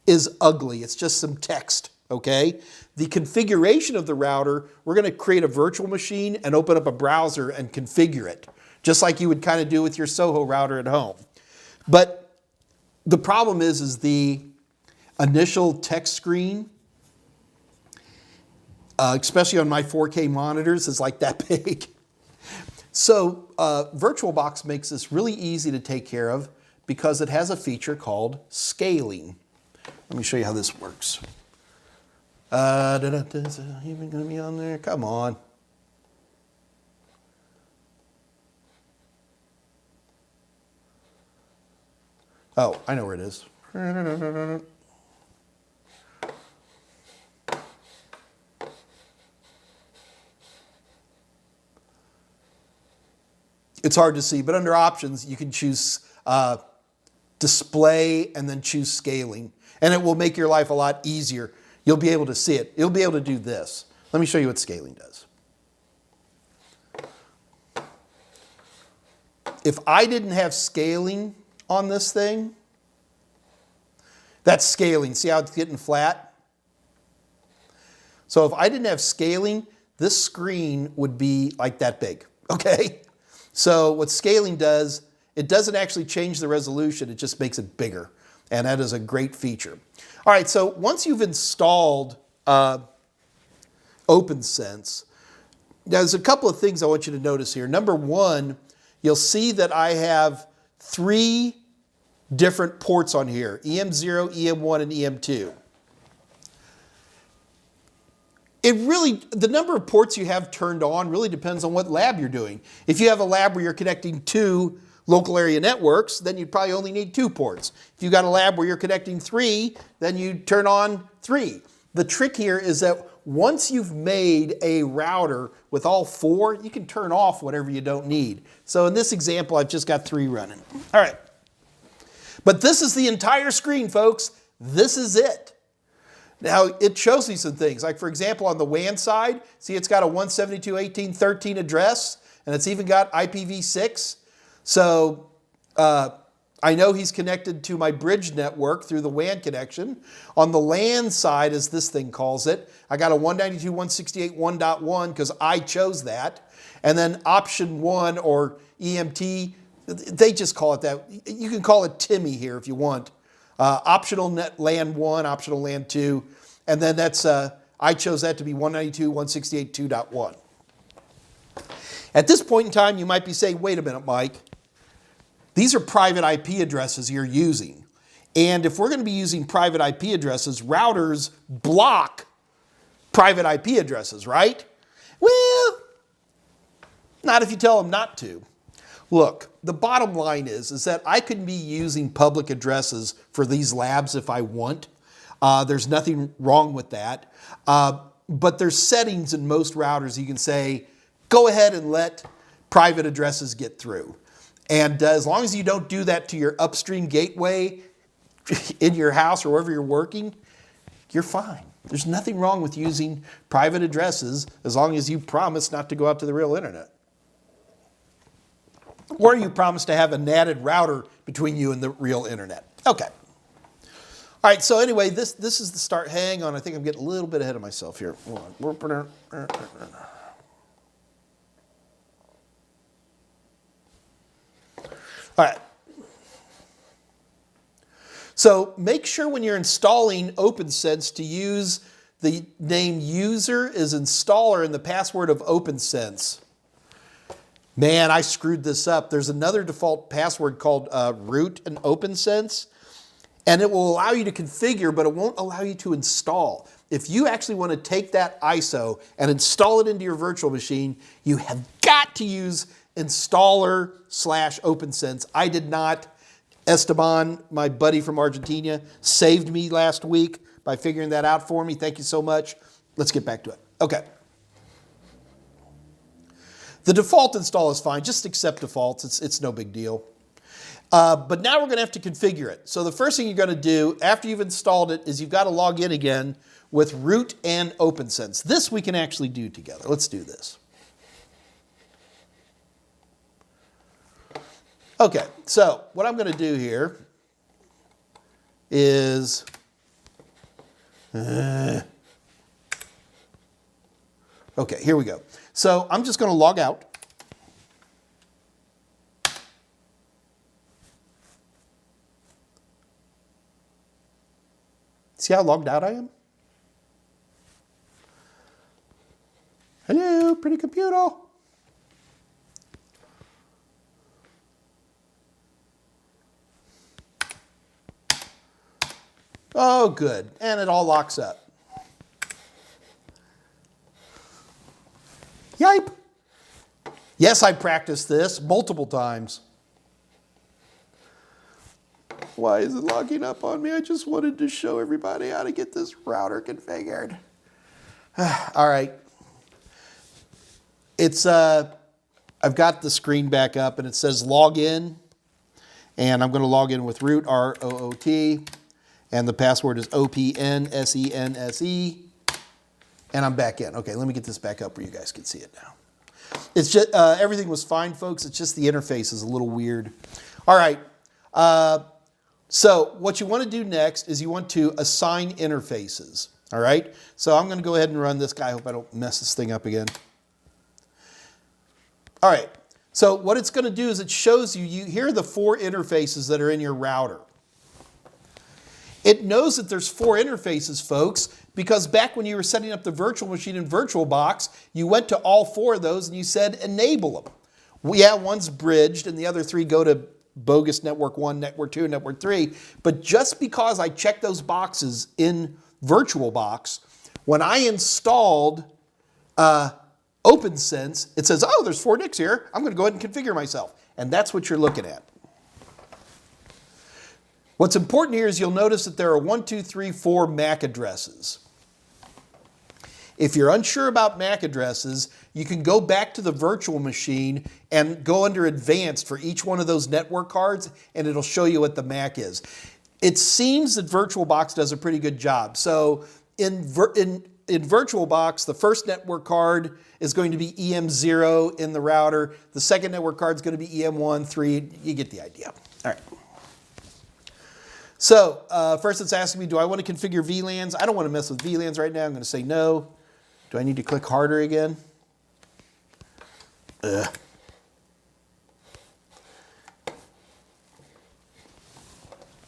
is ugly. It's just some text, okay? The configuration of the router, we're going to create a virtual machine and open up a browser and configure it, just like you would kind of do with your Soho router at home. But the problem is the initial text screen, especially on my 4K monitors, is like that big. So VirtualBox makes this really easy to take care of because it has a feature called scaling. Let me show you how this works. Is it even going to be on there? Come on. Oh, I know where it is. It's hard to see, but under Options, you can choose display, and then choose scaling. And it will make your life a lot easier. You'll be able to see it. You'll be able to do this. Let me show you what scaling does. If I didn't have scaling on this thing, that's scaling. See how it's getting flat? So if I didn't have scaling, this screen would be like that big, okay? So what scaling does, it doesn't actually change the resolution, it just makes it bigger. And that is a great feature. All right, so once you've installed OpenSense, there's a couple of things I want you to notice here. Number one, you'll see that I have 3 different ports on here, EM0, EM1, and EM2. The number of ports you have turned on really depends on what lab you're doing. If you have a lab where you're connecting 2 local area networks, then you'd probably only need 2 ports. If you've got a lab where you're connecting 3, then you turn on 3. The trick here is that once you've made a router with all 4, you can turn off whatever you don't need. So in this example, I've just got 3 running. All right. But this is the entire screen, folks. This is it. Now, it shows me some things. Like, for example, on the WAN side, see it's got a 172.18.13 address, and it's even got IPv6. So I know he's connected to my bridge network through the WAN connection. On the LAN side, as this thing calls it, I got a 192.168.1.1 because I chose that. And then option 1 or EMT, they just call it that. You can call it Timmy here if you want. Optional net LAN 1, optional LAN 2, and then that's, I chose that to be 192.168.2.1. At this point in time, you might be saying, wait a minute, Mike, these are private IP addresses you're using. And if we're going to be using private IP addresses, routers block private IP addresses, right? Well, not if you tell them not to. Look, the bottom line is that I can be using public addresses for these labs if I want. There's nothing wrong with that. But there's settings in most routers you can say, go ahead and let private addresses get through. And as long as you don't do that to your upstream gateway in your house or wherever you're working, you're fine. There's nothing wrong with using private addresses as long as you promise not to go out to the real internet. Or you promise to have a NATed router between you and the real internet. Okay. All right, so anyway, this is the start. Hang on, I think I'm getting a little bit ahead of myself here. Hold on. All right. So make sure when you're installing OpenSense to use the name user as installer and the password of OpenSense. Man, I screwed this up. There's another default password called root in OpenSense, and it will allow you to configure, but it won't allow you to install. If you actually want to take that ISO and install it into your virtual machine, you have got to use installer/OpenSense. I did not. Esteban, my buddy from Argentina, saved me last week by figuring that out for me. Thank you so much. Let's get back to it. Okay. The default install is fine. Just accept defaults. It's no big deal. But now we're going to have to configure it. So the first thing you're going to do after you've installed it is you've got to log in again with root and OpenSense. This we can actually do together. Let's do this. Okay, so what I'm going to do here is okay, here we go. So I'm just going to log out. See how logged out I am? Hello, pretty computer. Oh, good. And it all locks up. Yipe. Yes, I practiced this multiple times. Why is it locking up on me? I just wanted to show everybody how to get this router configured. All right. It's I've got the screen back up and it says log in. And I'm going to log in with root, R-O-O-T, and the password is OPNSense, and I'm back in. Okay, let me get this back up where you guys can see it now. It's just, everything was fine, folks. It's just the interface is a little weird. All right, so what you want to do next is you want to assign interfaces. All right, so I'm going to go ahead and run this guy. I hope I don't mess this thing up again. All right, so what it's going to do is it shows you, here are the 4 interfaces that are in your router. It knows that there's 4 interfaces, folks, because back when you were setting up the virtual machine in VirtualBox, you went to all 4 of those and you said enable them. Well, yeah, one's bridged and the other 3 go to bogus network 1, network 2, and network 3. But just because I checked those boxes in VirtualBox, when I installed OpenSense, it says, oh, there's 4 NICs here. I'm going to go ahead and configure myself. And that's what you're looking at. What's important here is you'll notice that there are 1, 2, 3, 4 MAC addresses. If you're unsure about MAC addresses, you can go back to the virtual machine and go under advanced for each one of those network cards, and it'll show you what the MAC is. It seems that VirtualBox does a pretty good job. So in VirtualBox, the first network card is going to be EM0 in the router. The second network card is going to be EM1, 3. You get the idea. All right. So first it's asking me, do I want to configure VLANs? I don't want to mess with VLANs right now. I'm going to say no. Do I need to click harder again? And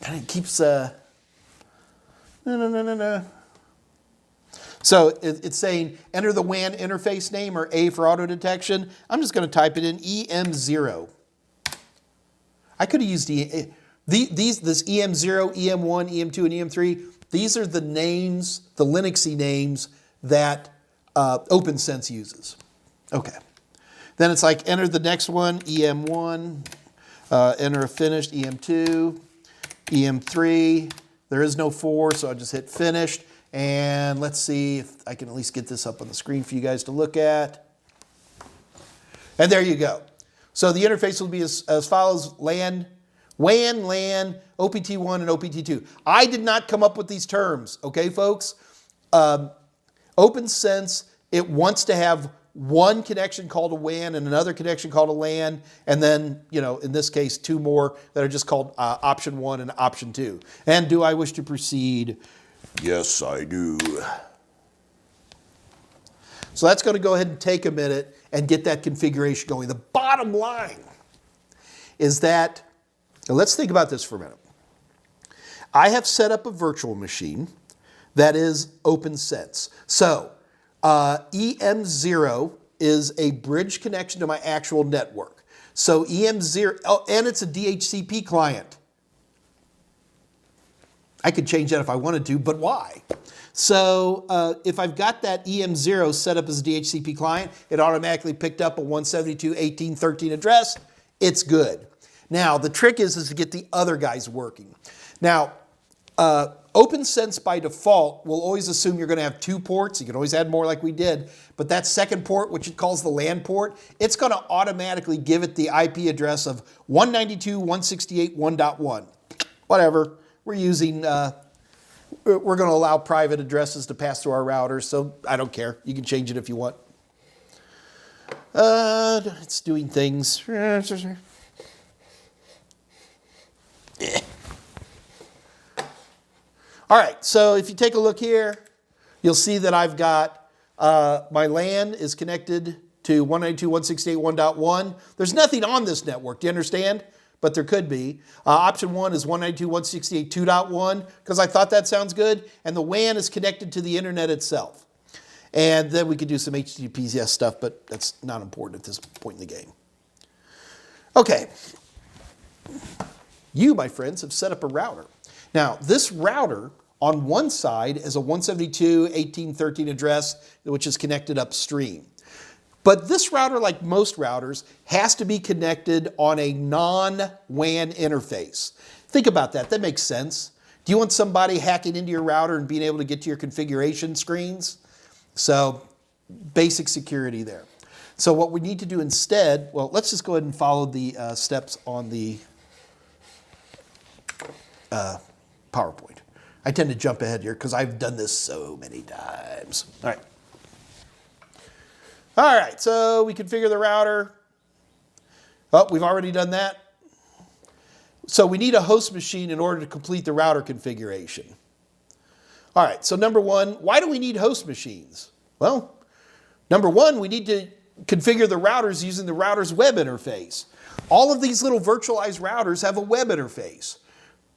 it keeps, no. So it's saying enter the WAN interface name or A for auto detection. I'm just going to type it in EM0. I could have used this EM0, EM1, EM2, and EM3. These are the names, the Linuxy names that OpenSense uses. Okay. Then it's like enter the next one, EM1, enter a finished, EM2, EM3. There is no 4, so I'll just hit finished. And let's see if I can at least get this up on the screen for you guys to look at. And there you go. So the interface will be as follows: WAN, LAN, OPT1, and OPT2. I did not come up with these terms, okay, folks? OpenSense, it wants to have one connection called a WAN and another connection called a LAN, and then, you know, in this case, 2 more that are just called option 1 and option 2. And do I wish to proceed? Yes, I do. So that's going to go ahead and take a minute and get that configuration going. The bottom line is that, now let's think about this for a minute. I have set up a virtual machine that is OpenSense. So EM0 is a bridge connection to my actual network. So EM0, oh, and it's a DHCP client. I could change that if I wanted to, but why? So if I've got that EM0 set up as a DHCP client, it automatically picked up a 172.18.13 address. It's good. Now, the trick is to get the other guys working. Now, OpenSense by default will always assume you're going to have 2 ports. You can always add more like we did. But that second port, which it calls the LAN port, it's going to automatically give it the IP address of 192.168.1.1. Whatever. We're using, we're going to allow private addresses to pass through our routers, so I don't care. You can change it if you want. It's doing things. All right, so if you take a look here, you'll see that I've got my LAN is connected to 192.168.1.1. There's nothing on this network, do you understand? But there could be. Option 1 is 192.168.2.1 because I thought that sounds good. And the WAN is connected to the internet itself. And then we could do some HTTPS stuff, but that's not important at this point in the game. Okay. You, my friends, have set up a router. Now, this router on one side is a 172.18.13 address, which is connected upstream. But this router, like most routers, has to be connected on a non-WAN interface. Think about that. That makes sense. Do you want somebody hacking into your router and being able to get to your configuration screens? So, basic security there. So what we need to do instead, well, let's just go ahead and follow the steps on the PowerPoint. I tend to jump ahead here because I've done this so many times. All right. All right, so we configure the router. Oh, we've already done that. So we need a host machine in order to complete the router configuration. All right, so number one, why do we need host machines? Well, number one, we need to configure the routers using the router's web interface. All of these little virtualized routers have a web interface.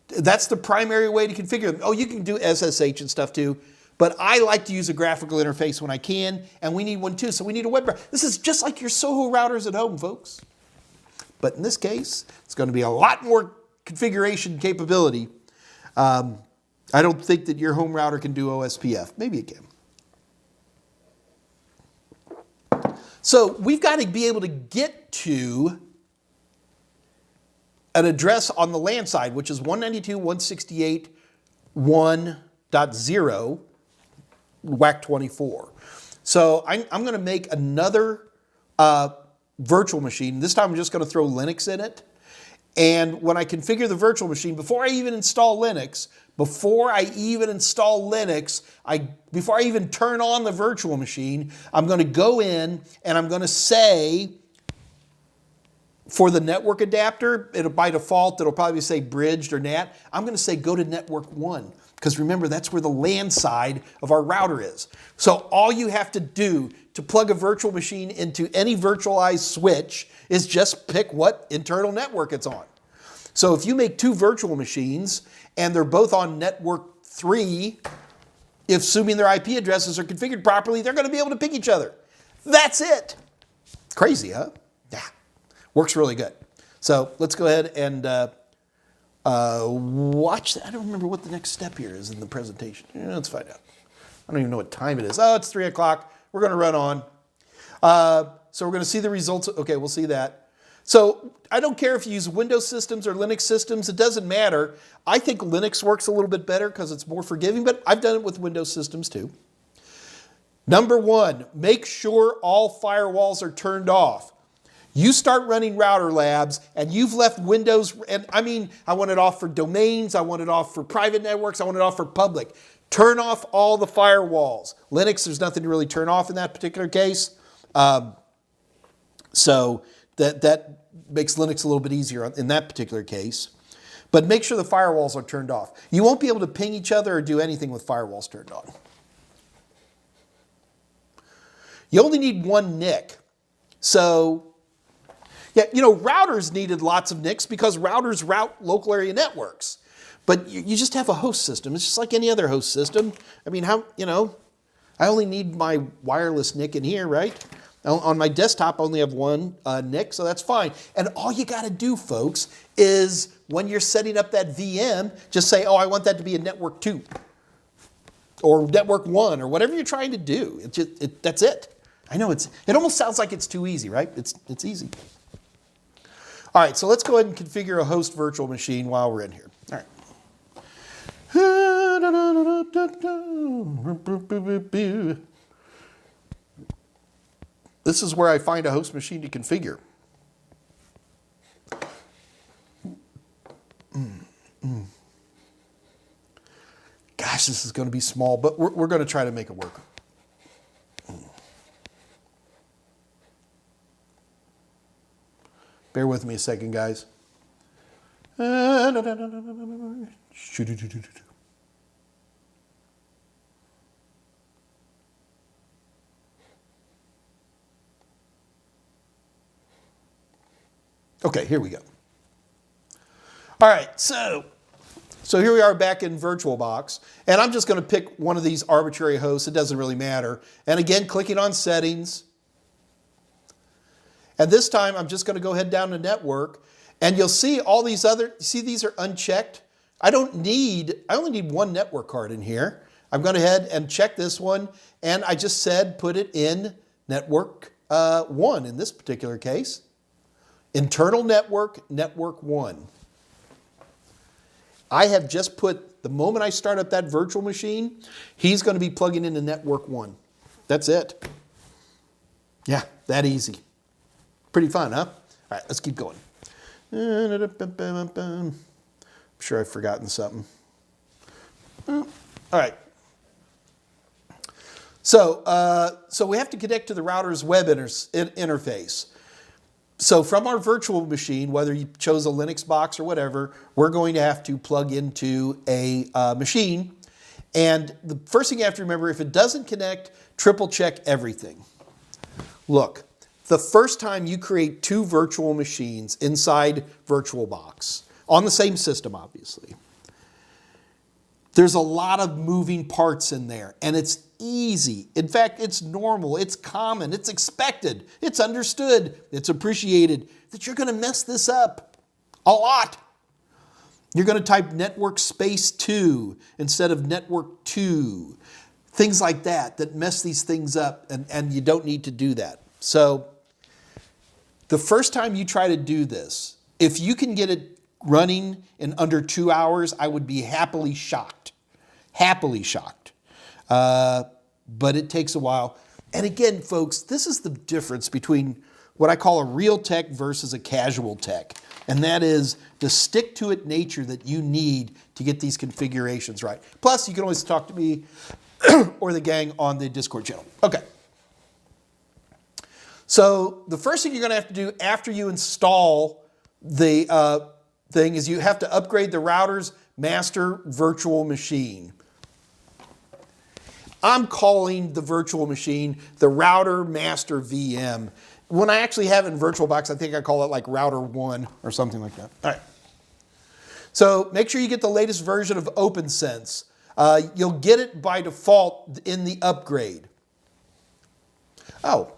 That's the primary way to configure them. Oh, you can do SSH and stuff too, but I like to use a graphical interface when I can, and we need one too, so we need a web router. This is just like your Soho routers at home, folks. But in this case, it's going to be a lot more configuration capability. I don't think that your home router can do OSPF. Maybe it can. So we've got to be able to get to an address on the LAN side, which is 192.168.1.0 WAC24. So I'm going to make another virtual machine. This time I'm just going to throw Linux in it. And when I configure the virtual machine, before I even install Linux, before I even turn on the virtual machine, I'm going to go in and I'm going to say, for the network adapter, by default, it'll probably say bridged or NAT. I'm going to say go to network 1, because remember, that's where the LAN side of our router is. So all you have to do to plug a virtual machine into any virtualized switch is just pick what internal network it's on. So if you make two virtual machines and they're both on network 3, if assuming their IP addresses are configured properly, they're going to be able to pick each other. That's it. Crazy, huh? Yeah. Works really good. So let's go ahead and watch that. I don't remember what the next step here is in the presentation. Yeah, let's find out. I don't even know what time it is. Oh, it's 3 o'clock. We're going to run on. So we're going to see the results. Okay, we'll see that. So I don't care if you use Windows systems or Linux systems. It doesn't matter. I think Linux works a little bit better because it's more forgiving, but I've done it with Windows systems too. Number one, make sure all firewalls are turned off. You start running Router Labs and you've left Windows, and I mean, I want it off for domains, I want it off for private networks, I want it off for public. Turn off all the firewalls. Linux, there's nothing to really turn off in that particular case. So that makes Linux a little bit easier in that particular case. But make sure the firewalls are turned off. You won't be able to ping each other or do anything with firewalls turned on. You only need one NIC. So, yeah, you know, routers needed lots of NICs because routers route local area networks. But you just have a host system. It's just like any other host system. I mean, how, you know, I only need my wireless NIC in here, right? On my desktop, I only have one NIC, so that's fine. And all you got to do, folks, is when you're setting up that VM, just say, oh, I want that to be a network 2 or network 1 or whatever you're trying to do. That's it. I know it almost sounds like it's too easy, right? It's easy. All right, so let's go ahead and configure a host virtual machine while we're in here. All right. This is where I find a host machine to configure. Gosh, this is going to be small, but we're going to try to make it work. Bear with me a second, guys. Okay, here we go. All right, so here we are back in VirtualBox, and I'm just going to pick one of these arbitrary hosts. It doesn't really matter. And again, clicking on Settings. And this time, I'm just going to go ahead down to Network, and you'll see all these other, see these are unchecked. I only need one network card in here. I'm going to head and check this one, and I just said put it in Network 1 in this particular case. Internal network, network 1. I have just put, the moment I start up that virtual machine, he's going to be plugging into network 1. That's it. Yeah, that easy. Pretty fun, huh? All right, let's keep going. sure I've forgotten something. All right. So, so we have to connect to the router's web interface. So from our virtual machine, whether you chose a Linux box or whatever, we're going to have to plug into a machine. And the first thing you have to remember, if it doesn't connect, triple check everything. Look, the first time you create two virtual machines inside VirtualBox, on the same system obviously, there's a lot of moving parts in there, and it's easy. In fact, it's normal, it's common, it's expected, it's understood, it's appreciated that you're going to mess this up a lot. You're going to type network space 2 instead of network 2. Things like that mess these things up, and you don't need to do that. So the first time you try to do this, if you can get it running in under 2 hours, I would be happily shocked. Happily shocked. But it takes a while. And again, folks, this is the difference between what I call a real tech versus a casual tech. And that is the stick-to-it nature that you need to get these configurations right. Plus, you can always talk to me or the gang on the Discord channel. Okay. So the first thing you're going to have to do after you install the thing is you have to upgrade the router's master virtual machine. I'm calling the virtual machine the router master VM. When I actually have it in VirtualBox, I think I call it like router 1 or something like that. All right. So make sure you get the latest version of OpenSense. You'll get it by default in the upgrade. Oh.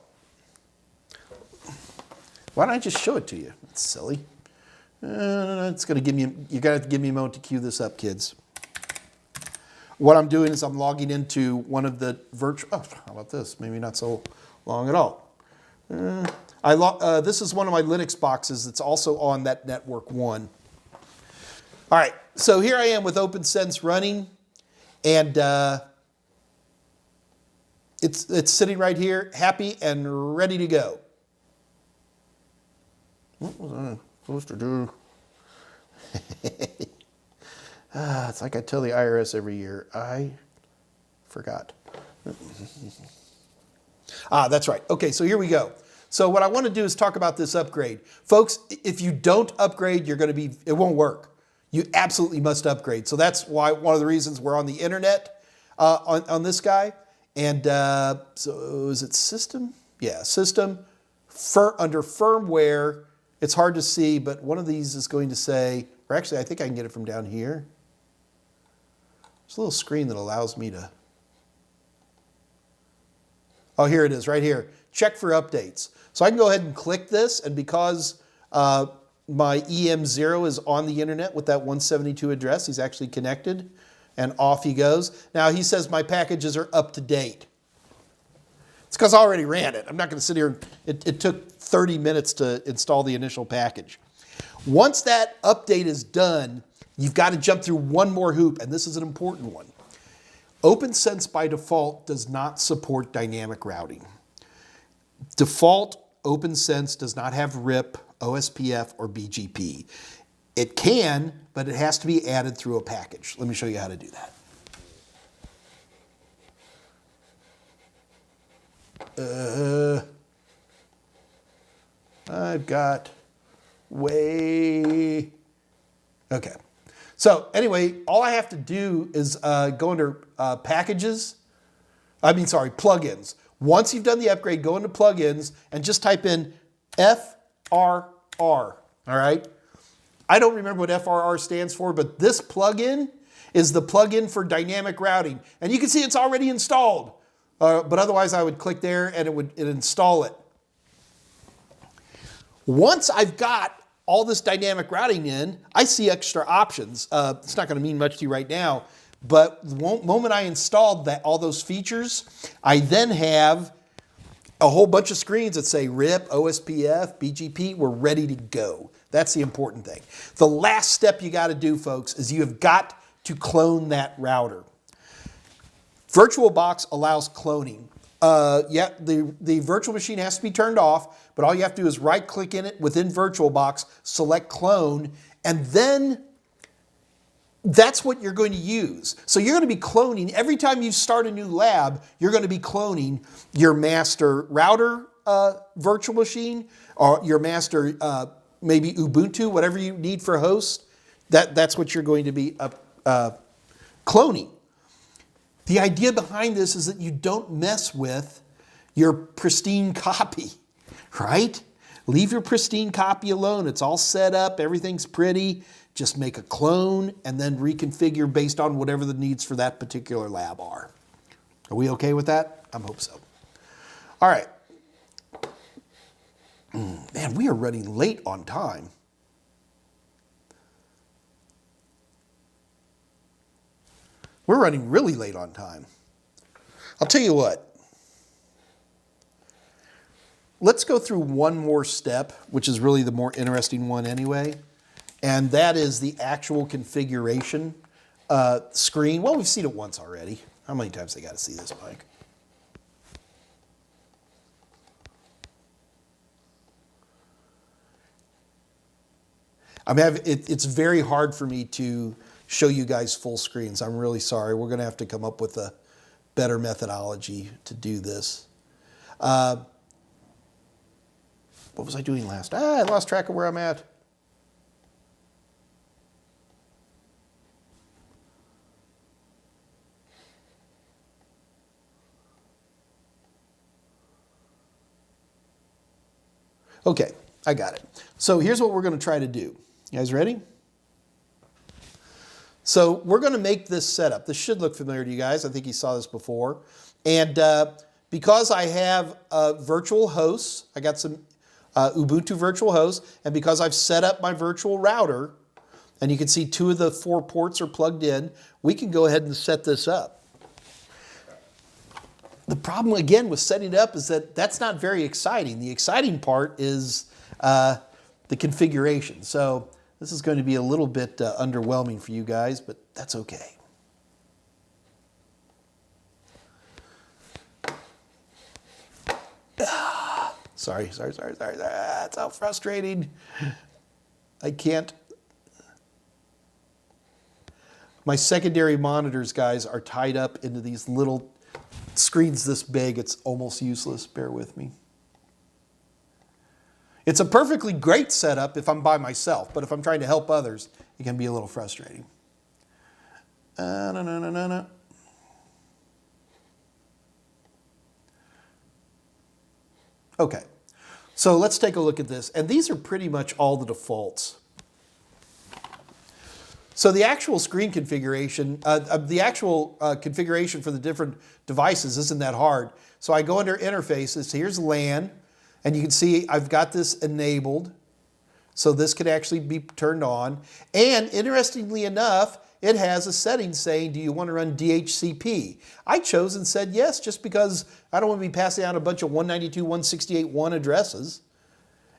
Why don't I just show it to you? That's silly. It's going to give me, you're going to have to give me a moment to queue this up, kids. What I'm doing is I'm logging into one of the virtual, oh, how about this? Maybe not so long at all. This is one of my Linux boxes that's also on that network 1. All right, so here I am with OpenSense running, and it's sitting right here, happy and ready to go. What was I supposed to do? It's like I tell the IRS every year. I forgot. That's right. Okay, so here we go. So what I want to do is talk about this upgrade. Folks, if you don't upgrade, it won't work. You absolutely must upgrade. So that's why one of the reasons we're on the internet on this guy. And so is it system? Yeah, system. Under firmware, it's hard to see, but one of these is going to say, or actually I think I can get it from down here. There's a little screen that allows me to, oh, here it is, right here. Check for updates. So I can go ahead and click this, and because my EM0 is on the internet with that 172 address, he's actually connected, and off he goes. Now he says my packages are up to date. It's because I already ran it. I'm not going to sit here, it took 30 minutes to install the initial package. Once that update is done, you've got to jump through one more hoop, and this is an important one. OpenSense by default does not support dynamic routing. Default OpenSense does not have RIP, OSPF, or BGP. It can, but it has to be added through a package. Let me show you how to do that. I've got way... Okay. So anyway, all I have to do is go under plugins. Once you've done the upgrade, go into plugins and just type in FRR, all right? I don't remember what FRR stands for, but this plugin is the plugin for dynamic routing. And you can see it's already installed, but otherwise I would click there and it'd install it. Once I've got all this dynamic routing in, I see extra options. It's not going to mean much to you right now, but the moment I installed all those features, I then have a whole bunch of screens that say RIP, OSPF, BGP, we're ready to go. That's the important thing. The last step you got to do, folks, is you have got to clone that router. VirtualBox allows cloning. Yeah, the virtual machine has to be turned off, but all you have to do is right-click in it within VirtualBox, select clone, and then that's what you're going to use. So you're going to be cloning, every time you start a new lab, you're going to be cloning your master router virtual machine, or your master maybe Ubuntu, whatever you need for host. That's what you're going to be cloning. The idea behind this is that you don't mess with your pristine copy, right? Leave your pristine copy alone. It's all set up, everything's pretty. Just make a clone and then reconfigure based on whatever the needs for that particular lab are. Are we okay with that? I hope so. All right. Man, we are running late on time. We're running really late on time. I'll tell you what. Let's go through one more step, which is really the more interesting one anyway. And that is the actual configuration screen. Well, we've seen it once already. How many times they got to see this, Mike? I mean, it's very hard for me to show you guys full screens. I'm really sorry. We're going to have to come up with a better methodology to do this. What was I doing last? I lost track of where I'm at. Okay, I got it. So here's what we're going to try to do. You guys ready? So we're going to make this setup. This should look familiar to you guys. I think you saw this before. And because I have virtual hosts, I got some Ubuntu virtual hosts, and because I've set up my virtual router, and you can see 2 of the 4 ports are plugged in, we can go ahead and set this up. The problem, again, with setting it up is that that's not very exciting. The exciting part is the configuration. So this is going to be a little bit underwhelming for you guys, but that's okay. Sorry. That's so frustrating. I can't. My secondary monitors, guys, are tied up into these little screens this big. It's almost useless. Bear with me. It's a perfectly great setup if I'm by myself, but if I'm trying to help others, it can be a little frustrating. No. Okay, so let's take a look at this. And these are pretty much all the defaults. So the actual screen configuration, configuration for the different devices isn't that hard. So I go under interfaces, here's LAN, and you can see I've got this enabled. So this could actually be turned on. And interestingly enough, it has a setting saying, do you want to run DHCP? I chose and said yes, just because I don't want to be passing out a bunch of 192.168.1 addresses.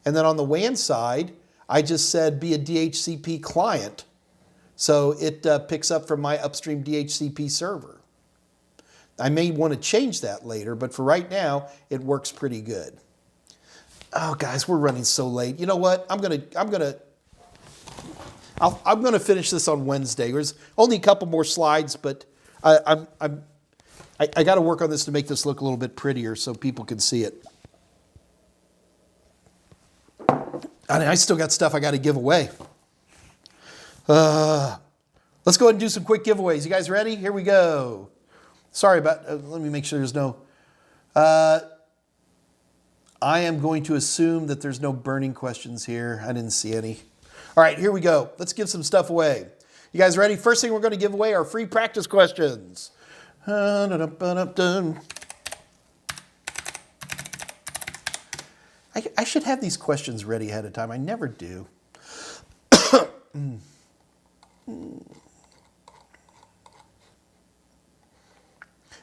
And then on the WAN side, I just said be a DHCP client. So it picks up from my upstream DHCP server. I may want to change that later, but for right now, it works pretty good. Oh, guys, we're running so late. You know what? I'm gonna finish this on Wednesday. There's only a couple more slides, but I got to work on this to make this look a little bit prettier so people can see it. I still got stuff I got to give away. Let's go ahead and do some quick giveaways. You guys ready? Here we go. Sorry about, let me make sure there's no, I am going to assume that there's no burning questions here. I didn't see any. All right, here we go. Let's give some stuff away. You guys ready? First thing we're going to give away are free practice questions. I should have these questions ready ahead of time. I never do.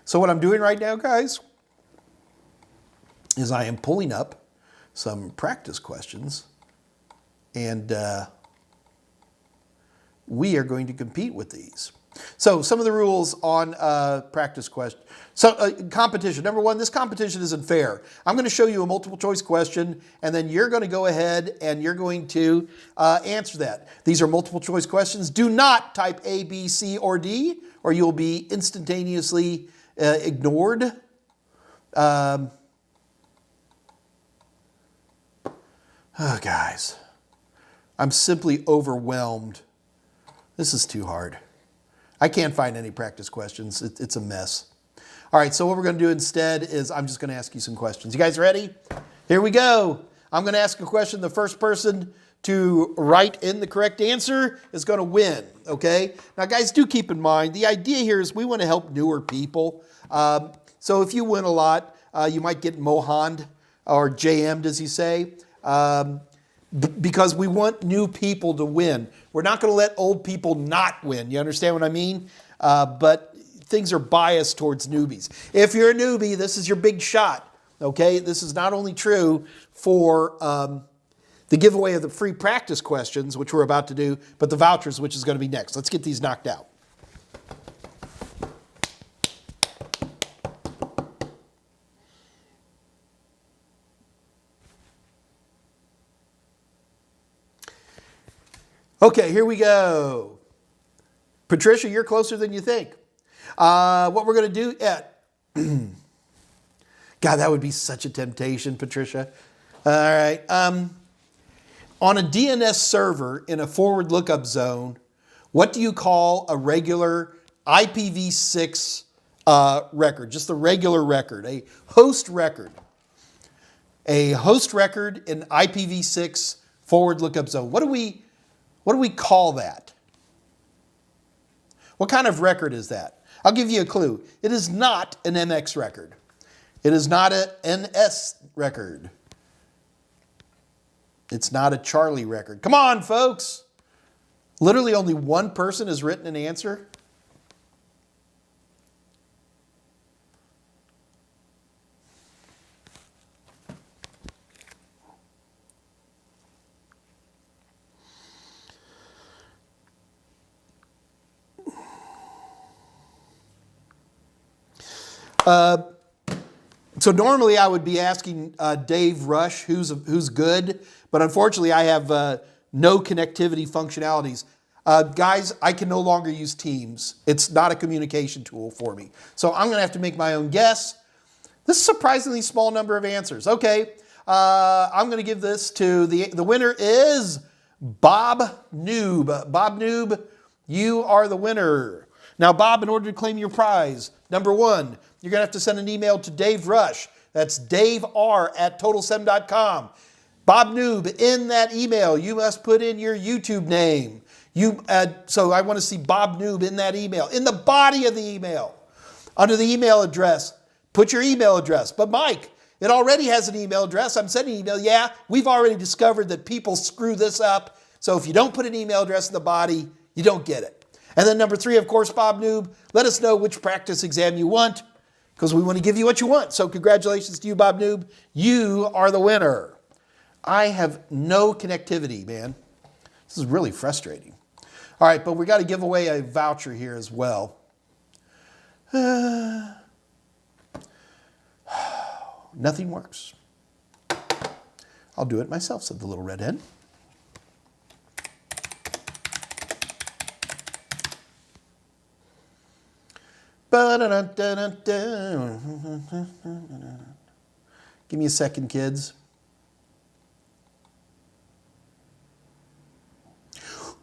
So what I'm doing right now, guys, is I am pulling up some practice questions, and we are going to compete with these. So some of the rules on practice question. So competition. Number one, this competition isn't fair. I'm going to show you a multiple choice question, and then you're going to go ahead and you're going to answer that. These are multiple choice questions. Do not type A, B, C, or D, or you'll be instantaneously ignored. Oh, guys, I'm simply overwhelmed. This is too hard. I can't find any practice questions. It's a mess. All right, so what we're going to do instead is I'm just going to ask you some questions. You guys ready? Here we go. I'm going to ask a question. The first person to write in the correct answer is going to win, okay? Now, guys, do keep in mind, the idea here is we want to help newer people. So if you win a lot, you might get mohanned or JM'd, as you say, because we want new people to win. We're not going to let old people not win. You understand what I mean? But things are biased towards newbies. If you're a newbie, this is your big shot, okay? This is not only true for the giveaway of the free practice questions, which we're about to do, but the vouchers, which is going to be next. Let's get these knocked out. Okay, here we go. Patricia, you're closer than you think. What we're going to do, God, that would be such a temptation, Patricia. All right. On a DNS server in a forward lookup zone, what do you call a regular IPv6 record? Just the regular record, a host record. A host record in IPv6 forward lookup zone. What do we call that? What kind of record is that? I'll give you a clue. It is not an MX record. It is not an NS record. It's not a Charlie record. Come on, folks. Literally only one person has written an answer. So normally I would be asking Dave Rush who's good, but unfortunately I have no connectivity functionalities. Guys, I can no longer use Teams. It's not a communication tool for me. So I'm going to have to make my own guess. This is a surprisingly small number of answers. Okay, I'm going to give this to the winner is Bob Noob. Bob Noob, you are the winner. Now, Bob, in order to claim your prize, number one, you're going to have to send an email to Dave Rush. That's davr@total7.com. Bob Noob, in that email, you must put in your YouTube name. So I want to see Bob Noob in that email. In the body of the email, under the email address, put your email address. But Mike, it already has an email address. I'm sending an email. Yeah, we've already discovered that people screw this up. So if you don't put an email address in the body, you don't get it. And then number three, of course, Bob Noob, let us know which practice exam you want, because we want to give you what you want. So congratulations to you, Bob Noob. You are the winner. I have no connectivity, man. This is really frustrating. All right, but we got to give away a voucher here as well. Nothing works. I'll do it myself, said the little redhead. Give me a second, kids.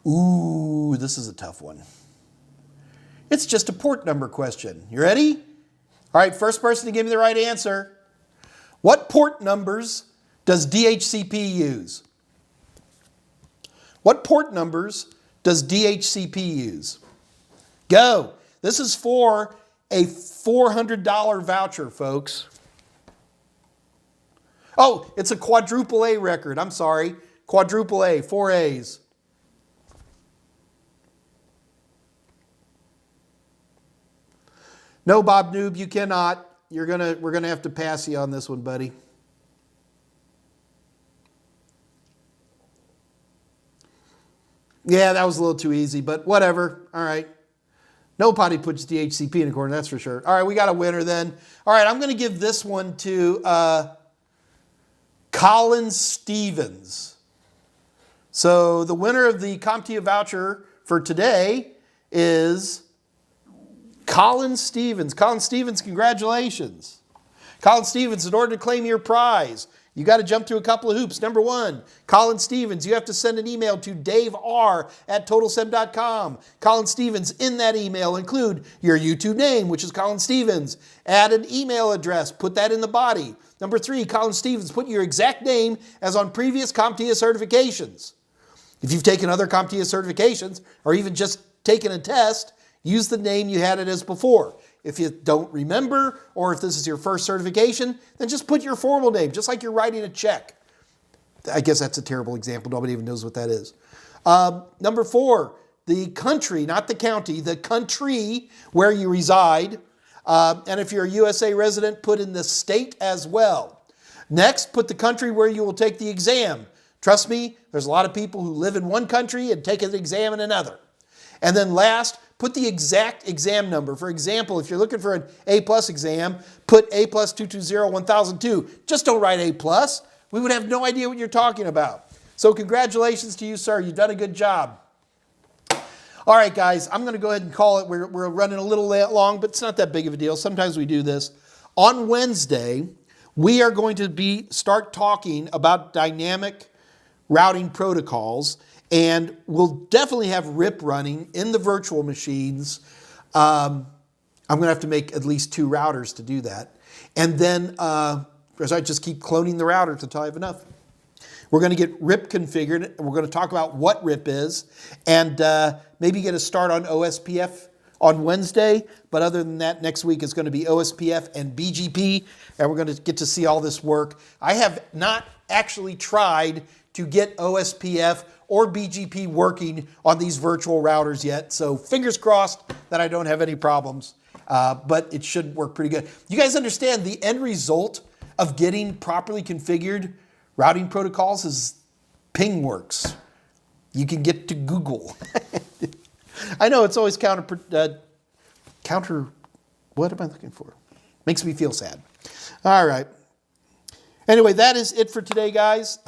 Ooh, this is a tough one. It's just a port number question. You ready? All right, first person to give me the right answer. What port numbers does DHCP use? What port numbers does DHCP use? Go. This is for a $400 voucher, folks. Oh, it's a quadruple A record. I'm sorry. Quadruple A, 4 A's. No, Bob Noob, you cannot. We're gonna have to pass you on this one, buddy. Yeah, that was a little too easy, but whatever. All right. Nobody puts DHCP in a corner, that's for sure. All right, we got a winner then. All right, I'm going to give this one to Colin Stevens. So the winner of the CompTIA voucher for today is Colin Stevens. Colin Stevens, congratulations. Colin Stevens, in order to claim your prize, you got to jump through a couple of hoops. Number one, Colin Stevens, you have to send an email to daver@totalsem.com. Colin Stevens, in that email, include your YouTube name, which is Colin Stevens. Add an email address, put that in the body. Number three, Colin Stevens, put your exact name as on previous CompTIA certifications. If you've taken other CompTIA certifications, or even just taken a test, use the name you had it as before. If you don't remember, or if this is your first certification, then just put your formal name, just like you're writing a check. I guess that's a terrible example. Nobody even knows what that is. Number four, the country, not the county, the country where you reside. And if you're a USA resident, put in the state as well. Next, put the country where you will take the exam. Trust me, there's a lot of people who live in one country and take an exam in another. And then last, put the exact exam number. For example, if you're looking for an A+ exam, put A+ 220-1002. Just don't write A+. We would have no idea what you're talking about. So congratulations to you, sir. You've done a good job. All right, guys, I'm going to go ahead and call it. We're running a little long, but it's not that big of a deal. Sometimes we do this. On Wednesday, we are going to start talking about dynamic routing protocols. And we'll definitely have RIP running in the virtual machines. I'm going to have to make at least 2 routers to do that. And then, as I just keep cloning the routers until I have enough. We're going to get RIP configured, and we're going to talk about what RIP is, and maybe get a start on OSPF on Wednesday. But other than that, next week is going to be OSPF and BGP, and we're going to get to see all this work. I have not actually tried to get OSPF or BGP working on these virtual routers yet. So fingers crossed that I don't have any problems, but it should work pretty good. You guys understand the end result of getting properly configured routing protocols is ping works. You can get to Google. I know it's always what am I looking for? Makes me feel sad. All right. Anyway, that is it for today, guys.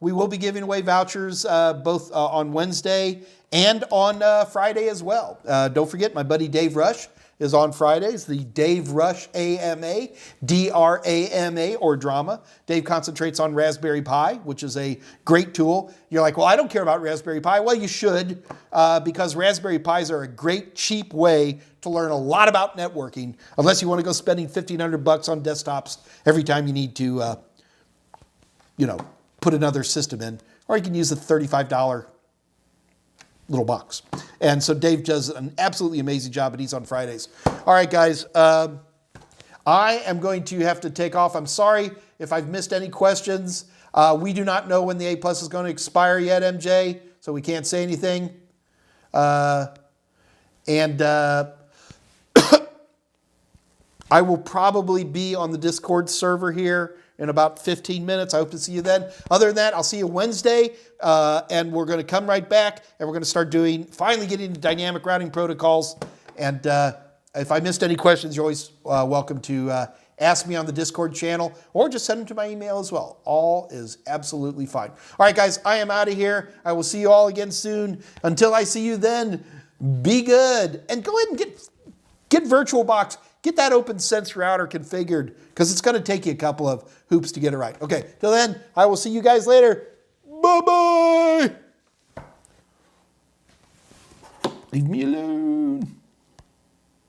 We will be giving away vouchers both on Wednesday and on Friday as well. Don't forget, my buddy Dave Rush is on Fridays, the Dave Rush AMA, D-R-A-M-A, or drama. Dave concentrates on Raspberry Pi, which is a great tool. You're like, well, I don't care about Raspberry Pi. Well, you should, because Raspberry Pis are a great, cheap way to learn a lot about networking, unless you want to go spending $1,500 on desktops every time you need to, put another system in. Or you can use the $35 little box. And so Dave does an absolutely amazing job, and he's on Fridays. All right, guys. I am going to have to take off. I'm sorry if I've missed any questions. We do not know when the A+ is going to expire yet, MJ, so we can't say anything. I will probably be on the Discord server here in about 15 minutes. I hope to see you then. Other than that, I'll see you Wednesday, and we're going to come right back, and we're going to start finally getting into dynamic routing protocols. And if I missed any questions, you're always welcome to ask me on the Discord channel, or just send them to my email as well. All is absolutely fine. All right, guys, I am out of here. I will see you all again soon. Until I see you then, be good. And go ahead and get VirtualBox. Get that OpenSense router configured, because it's going to take you a couple of hoops to get it right. Okay, till then, I will see you guys later. Bye-bye. Leave me alone.